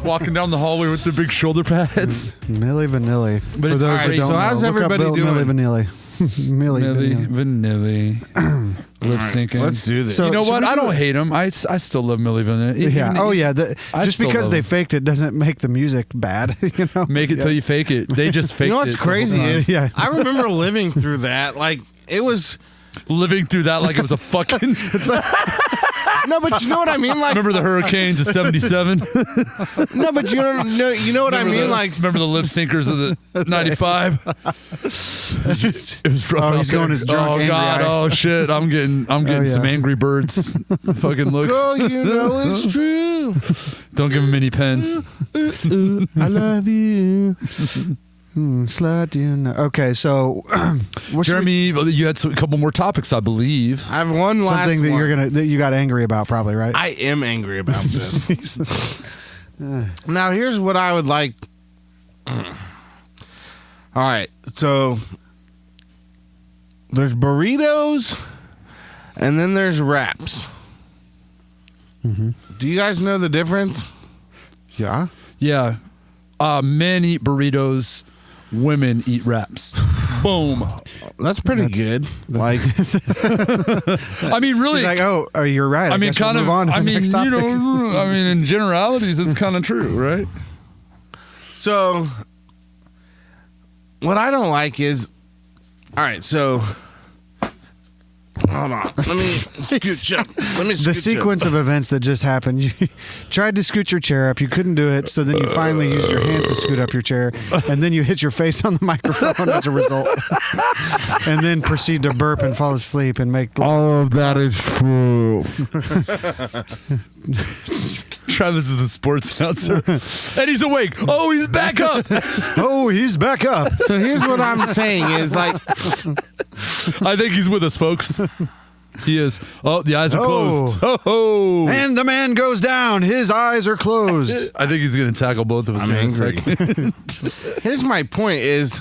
F: walking down the hallway with the big shoulder pads.
E: Milli Vanilli.
F: But it's
E: For those
F: great.
E: that don't
D: So
E: know,
D: how's
E: look up
D: everybody
E: Milli
D: doing?
E: Vanilli. Milli
F: Milli
E: Vanilli.
F: Vanilli. Lip syncing.
D: Let's do this.
E: So-
F: You know
E: should
F: what?
E: we
F: I
E: do
F: don't
E: it?
F: hate him. I still love Milli Vanilli.
E: Yeah.
F: Even-
E: Oh yeah.
F: I
E: Just
F: still
E: because
F: love
E: they
F: him.
E: faked it doesn't make the music bad. You know.
F: Make it till you fake it. They just faked it.
D: You know what's
F: the whole
D: crazy
F: time.
D: is
E: Yeah.
D: I remember living through that. Like, it was...
F: Living through that like it was a fucking.
D: No, but you know what I mean. Like,
F: Remember the Hurricanes of '77?
D: no, but you know what I mean. Like,
F: remember the lip syncers of the '95? It was rough.
E: Oh, he's going his drunk,
F: Oh
E: angry
F: God!
E: eyes.
F: Oh shit! I'm getting
E: yeah.
F: some Angry Birds fucking looks.
D: girl, you know it's true.
F: Don't give him any pens.
D: I love you.
E: Slut, you know. Okay, so what should
F: Jeremy, you had a couple more topics, I believe.
D: I have one last
E: something that
D: one.
E: that you got angry about, probably, right?
D: I am angry about this. Now, here's what I would like. All right, so there's burritos, and then there's wraps.
E: Mm-hmm.
D: Do you guys know the difference?
E: Yeah.
F: Yeah. Men eat burritos. Women eat wraps. Boom.
D: That's pretty good. Like,
F: I mean, really.
E: He's like, oh, you're right.
F: I mean,
E: guess we'll
F: kind of.
E: move on to the
F: I mean,
E: next
F: you
E: topic.
F: know. I mean, in generalities, it's kind of true, right?
D: so what I don't like is, all right. So hold on. Let me scooch up.
E: The sequence of events that just happened. You tried to scoot your chair up. You couldn't do it. So then you finally used your hands to scoot up your chair. And then you hit your face on the microphone as a result. And then proceed to burp and fall asleep and make...
D: All of that is true.
F: Travis is the sports announcer, and he's awake. Oh, he's back up.
E: Oh, he's back up.
D: So here's what I'm saying is like,
F: I think he's with us, folks. He is. Oh, the eyes are closed. Oh.
E: And the man goes down. His eyes are closed.
F: I think he's going to tackle both of us.
D: I'm
F: here in a
D: angry.
F: second.
D: here's my point is.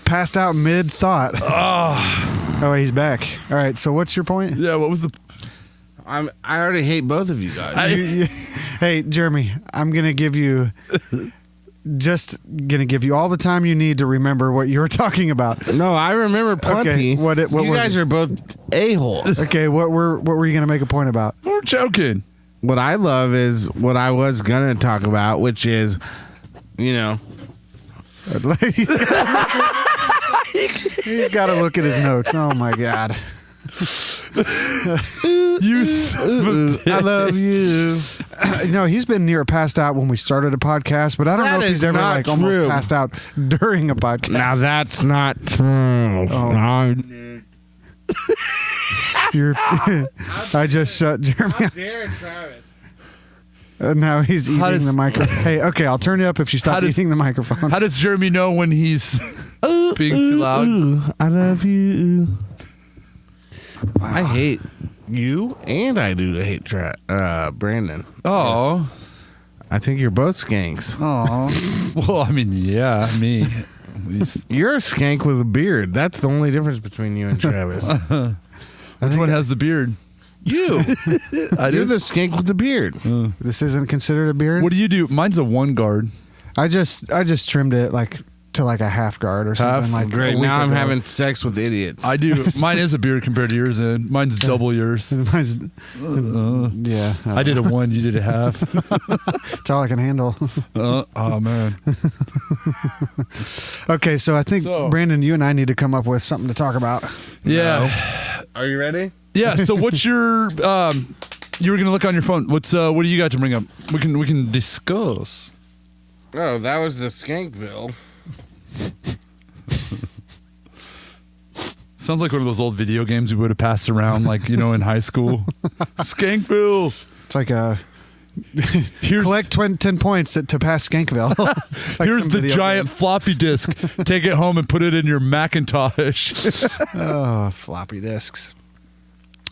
E: Passed out mid-thought. Oh, he's back. All right, so what's your point?
F: Yeah, what was the...
D: I already hate both of you guys.
E: Hey, Jeremy, I'm going to give you... Just going to give you all the time you need to remember what you were talking about.
D: No, I remember plenty.
E: Okay, what
D: you
E: was
D: guys
E: it?
D: are both a-holes.
E: Okay, what were you going to make a point about?
F: We're joking.
D: What I love is what I was going to talk about, which is, you know...
E: He's got to look at his notes. Oh, my God.
F: You son of a bitch.
D: I love you.
E: He's been near passed out when we started a podcast, but I don't
D: That
E: know if
D: is
E: he's ever
D: not
E: like
D: true.
E: almost passed out during a podcast.
D: Now that's not true.
E: I just shut Jeremy up.
D: Dare Travis.
E: Now he's eating
F: does-
E: the microphone. Hey, okay, I'll turn you up if you stop eating the microphone.
F: How does Jeremy know when he's being too loud?
D: I love you. I hate you, and I do hate Brandon.
F: Oh.
D: I think you're both skanks.
E: Oh,
F: Well, I mean, yeah, me. At least.
D: You're a skank with a beard. That's the only difference between you and Travis.
F: Which one has the beard?
D: You. You're the skank with the beard.
E: this isn't considered a beard.
F: What do you do? Mine's a one guard.
E: I just trimmed it to like a half guard or something like.
D: Great.
E: a week
D: Now I'm
E: ago.
D: having sex with idiots.
F: I do. Mine is a beard compared to yours, and mine's double yours.
E: Mine's- yeah,
F: I did a one, you did a half.
E: it's all I can handle.
F: Oh man.
E: Okay, so I think Brandon, you and I need to come up with something to talk about.
F: Yeah.
D: Are you ready?
F: Yeah. So what's your? You were gonna look on your phone. What do you got to bring up? We can discuss.
D: Oh, that was the Skankville.
F: Sounds like one of those old video games we would have passed around, like in high school. Skankville.
E: It's like collect 10 points to pass Skankville. It's like
F: Here's
E: some
F: the
E: video
F: giant floppy disk. Take it home and put it in your Macintosh.
E: game. Oh, floppy disks.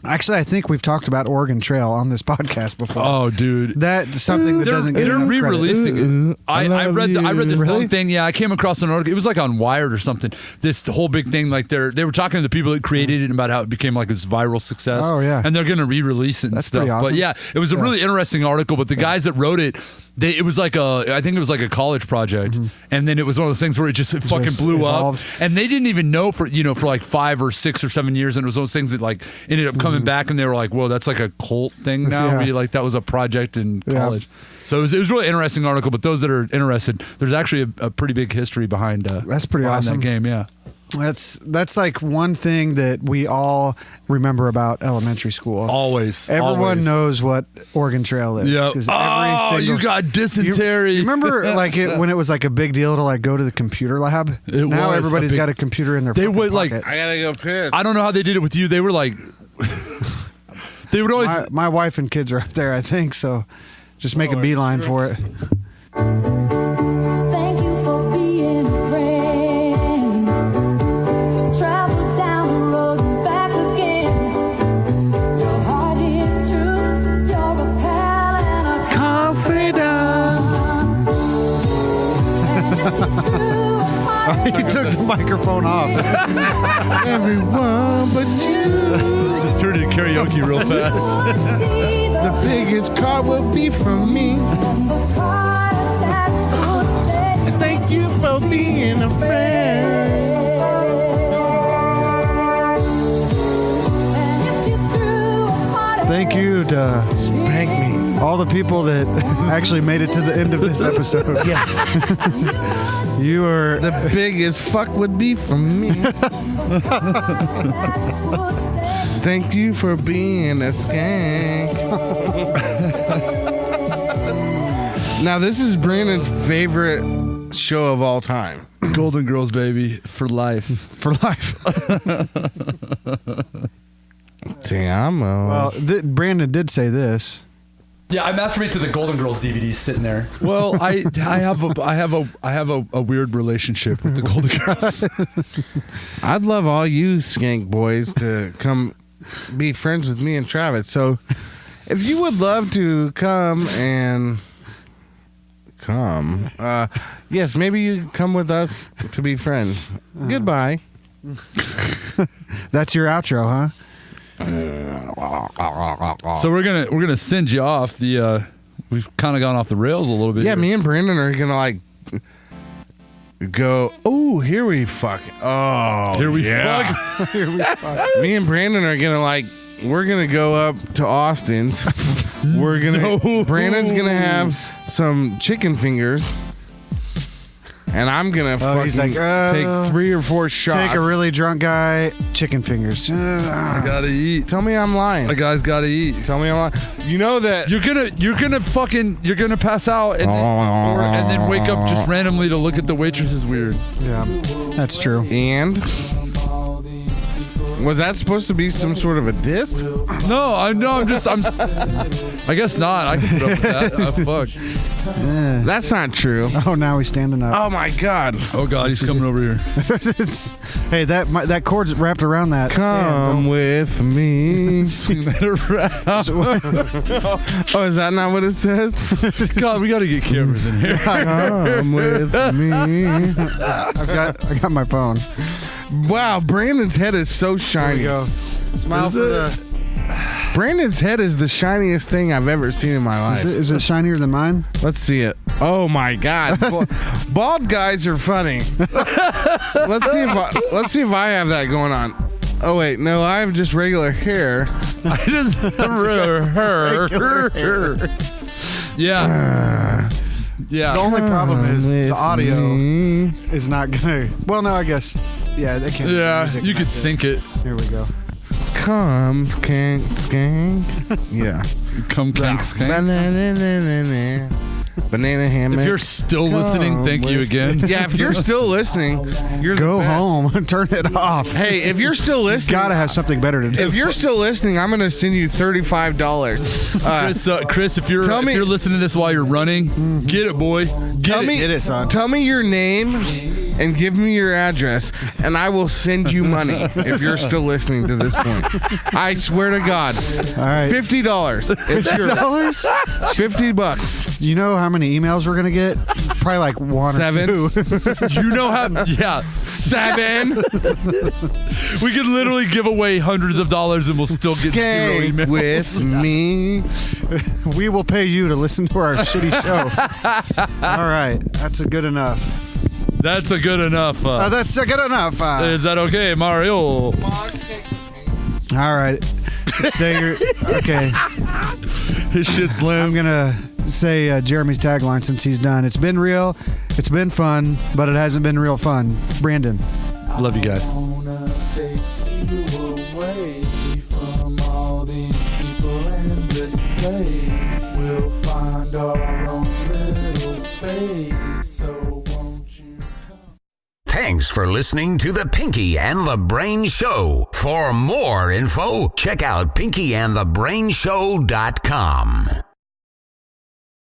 E: Actually, I think we've talked about Oregon Trail on this podcast before.
F: Oh, dude.
E: That's something that doesn't get
F: They're
E: enough credit.
F: re-releasing it. I read this
E: Really?
F: long thing. Yeah, I came across an article. It was like on Wired or something. This whole big thing, like they were talking to the people that created it about how it became like this viral success.
E: Oh, yeah.
F: and they're going to re-release it and
E: That's
F: stuff.
E: pretty awesome.
F: But yeah, it was a really interesting article. But the guys that wrote it, it was like I think it was like a college project, and then it was one of those things where it fucking blew
E: evolved.
F: up, and they didn't even know for like 5 or 6 or 7 years, and it was those things that like ended up coming coming back and they were like, whoa, that's like a cult thing now.
E: Yeah.
F: Where you, like, that was a project in college. So it was a really interesting article. But those that are interested, there's actually a pretty big history behind.
E: That's pretty
F: behind
E: awesome.
F: that game. Yeah.
E: That's like one thing that we all remember about elementary school.
F: Always.
E: Everyone knows what Oregon Trail is.
F: Yeah.
E: 'cause
F: Oh, you got dysentery.
E: You remember like when it was like a big deal to like go to the computer lab? Now
F: was
E: everybody's
F: a big-
E: got a computer in their
F: They
E: fucking
F: would, like-
E: pocket.
D: I gotta go piss.
F: I don't know how they did it with you. They were like, they would always.
E: My wife and kids are up there, I think, so just make a beeline for it.
H: Thank you for being a friend. Travel down the road and back again. Your heart is true. You're a pal and a
E: He took the microphone off.
D: Everyone but you.
F: Just turned into karaoke real fast.
D: The biggest car will be from me. Thank you for being a friend.
E: Thank you to
D: Spank me.
E: all the people that actually made it to the end of this episode.
D: Yes.
E: You are
D: The biggest fuck would be from me. Thank you for being a skank. Now, this is Brandon's favorite show of all time.
F: Golden Girls, baby, for life.
E: for life.
D: Te amo.
E: Well, Brandon did say this.
I: Yeah, I masturbate to the Golden Girls DVDs sitting there.
F: Well, I have a weird relationship with the Golden Girls.
D: I'd love all you skank boys to come be friends with me and Travis. So if you would love to come, yes, maybe you come with us to be friends. Goodbye.
E: That's your outro, huh?
F: So we're gonna send you off. We've kind of gone off the rails a little bit.
D: Yeah,
F: here.
D: me and Brandon are gonna like go. Oh, here we fuck. Oh,
F: Here we
D: yeah.
F: fuck.
D: Me and Brandon are gonna like. We're gonna go up to Austin's. We're gonna.
F: No.
D: Brandon's gonna have some chicken fingers, and I'm gonna
E: he's
D: fucking
E: like,
D: take 3 or 4 shots.
E: Take a really drunk guy, chicken fingers.
F: I gotta eat.
D: Tell me I'm lying.
F: A guy's gotta eat.
D: Tell me I'm lying. You know that.
F: You're gonna pass out and then wake up just randomly to look at the waitresses weird.
E: Yeah, that's true.
D: And was that supposed to be some sort of a diss?
F: No, I'm I guess not. I can put up with that. Fuck.
D: That's not true.
E: Oh, now he's standing up.
D: Oh my God.
F: Oh God, he's coming over here.
E: Hey, that cord's wrapped around that.
D: Come with me.
F: Swing that around.
D: Oh, is that not what it says?
F: God, we gotta get cameras in here.
D: Come with me.
E: I got my phone.
D: Wow, Brandon's head is so shiny.
E: Here we go. Smile for the.
D: Brandon's head is the shiniest thing I've ever seen in my life.
E: Is it shinier than mine?
D: Let's see it. Oh my God, bald guys are funny. Let's see if I have that going on. Oh wait, no, I have just regular hair.
F: I just Yeah.
E: The
F: Yeah.
E: only problem is
D: With
E: the audio
D: me.
E: is not gonna. Well, no, I guess. Yeah, they can't.
F: Yeah.
E: music
F: You could
E: back
F: sync it.
E: there. Here we go.
D: Come, skank, skank. Yeah.
F: Come kank skank.
D: Banana, banana hammock.
F: If you're still listening, thank you again.
D: Yeah, if you're still listening, you're
E: Go
D: the best.
E: home. Turn it off.
D: Hey, if you're still listening,
E: Gotta have something better to do.
D: if you're still listening, I'm gonna send you $35.
F: Chris, if you're
D: Tell me-
F: listening to this while you're running, get it, boy. Get
E: Get it, son.
D: Tell me your name and give me your address, and I will send you money if you're still listening to this point. I swear to God.
E: All right.
D: $50. It's your
E: $50?
D: $50.
E: You know how many emails we're gonna get? Probably like 1
D: 7.
E: or 2.
F: You know how? Yeah.
D: 7.
F: We could literally give away hundreds of dollars and we'll still get 0
D: Skank
F: emails.
D: with me.
E: We will pay you to listen to our shitty show. All right, that's a good enough.
F: That's a good enough.
E: That's a good enough.
F: Is that okay, Mario?
E: All right. say your okay.
F: His shit's lame.
E: I'm gonna say Jeremy's tagline since he's done. It's been real, it's been fun, but it hasn't been real fun. Brandon.
F: Love you guys.
C: Take you away from all these people in this place. We'll find our own little space. So won't you come?
A: Thanks for listening to the Pinky and the Brain Show. For more info, check out pinkyandthebrainshow.com.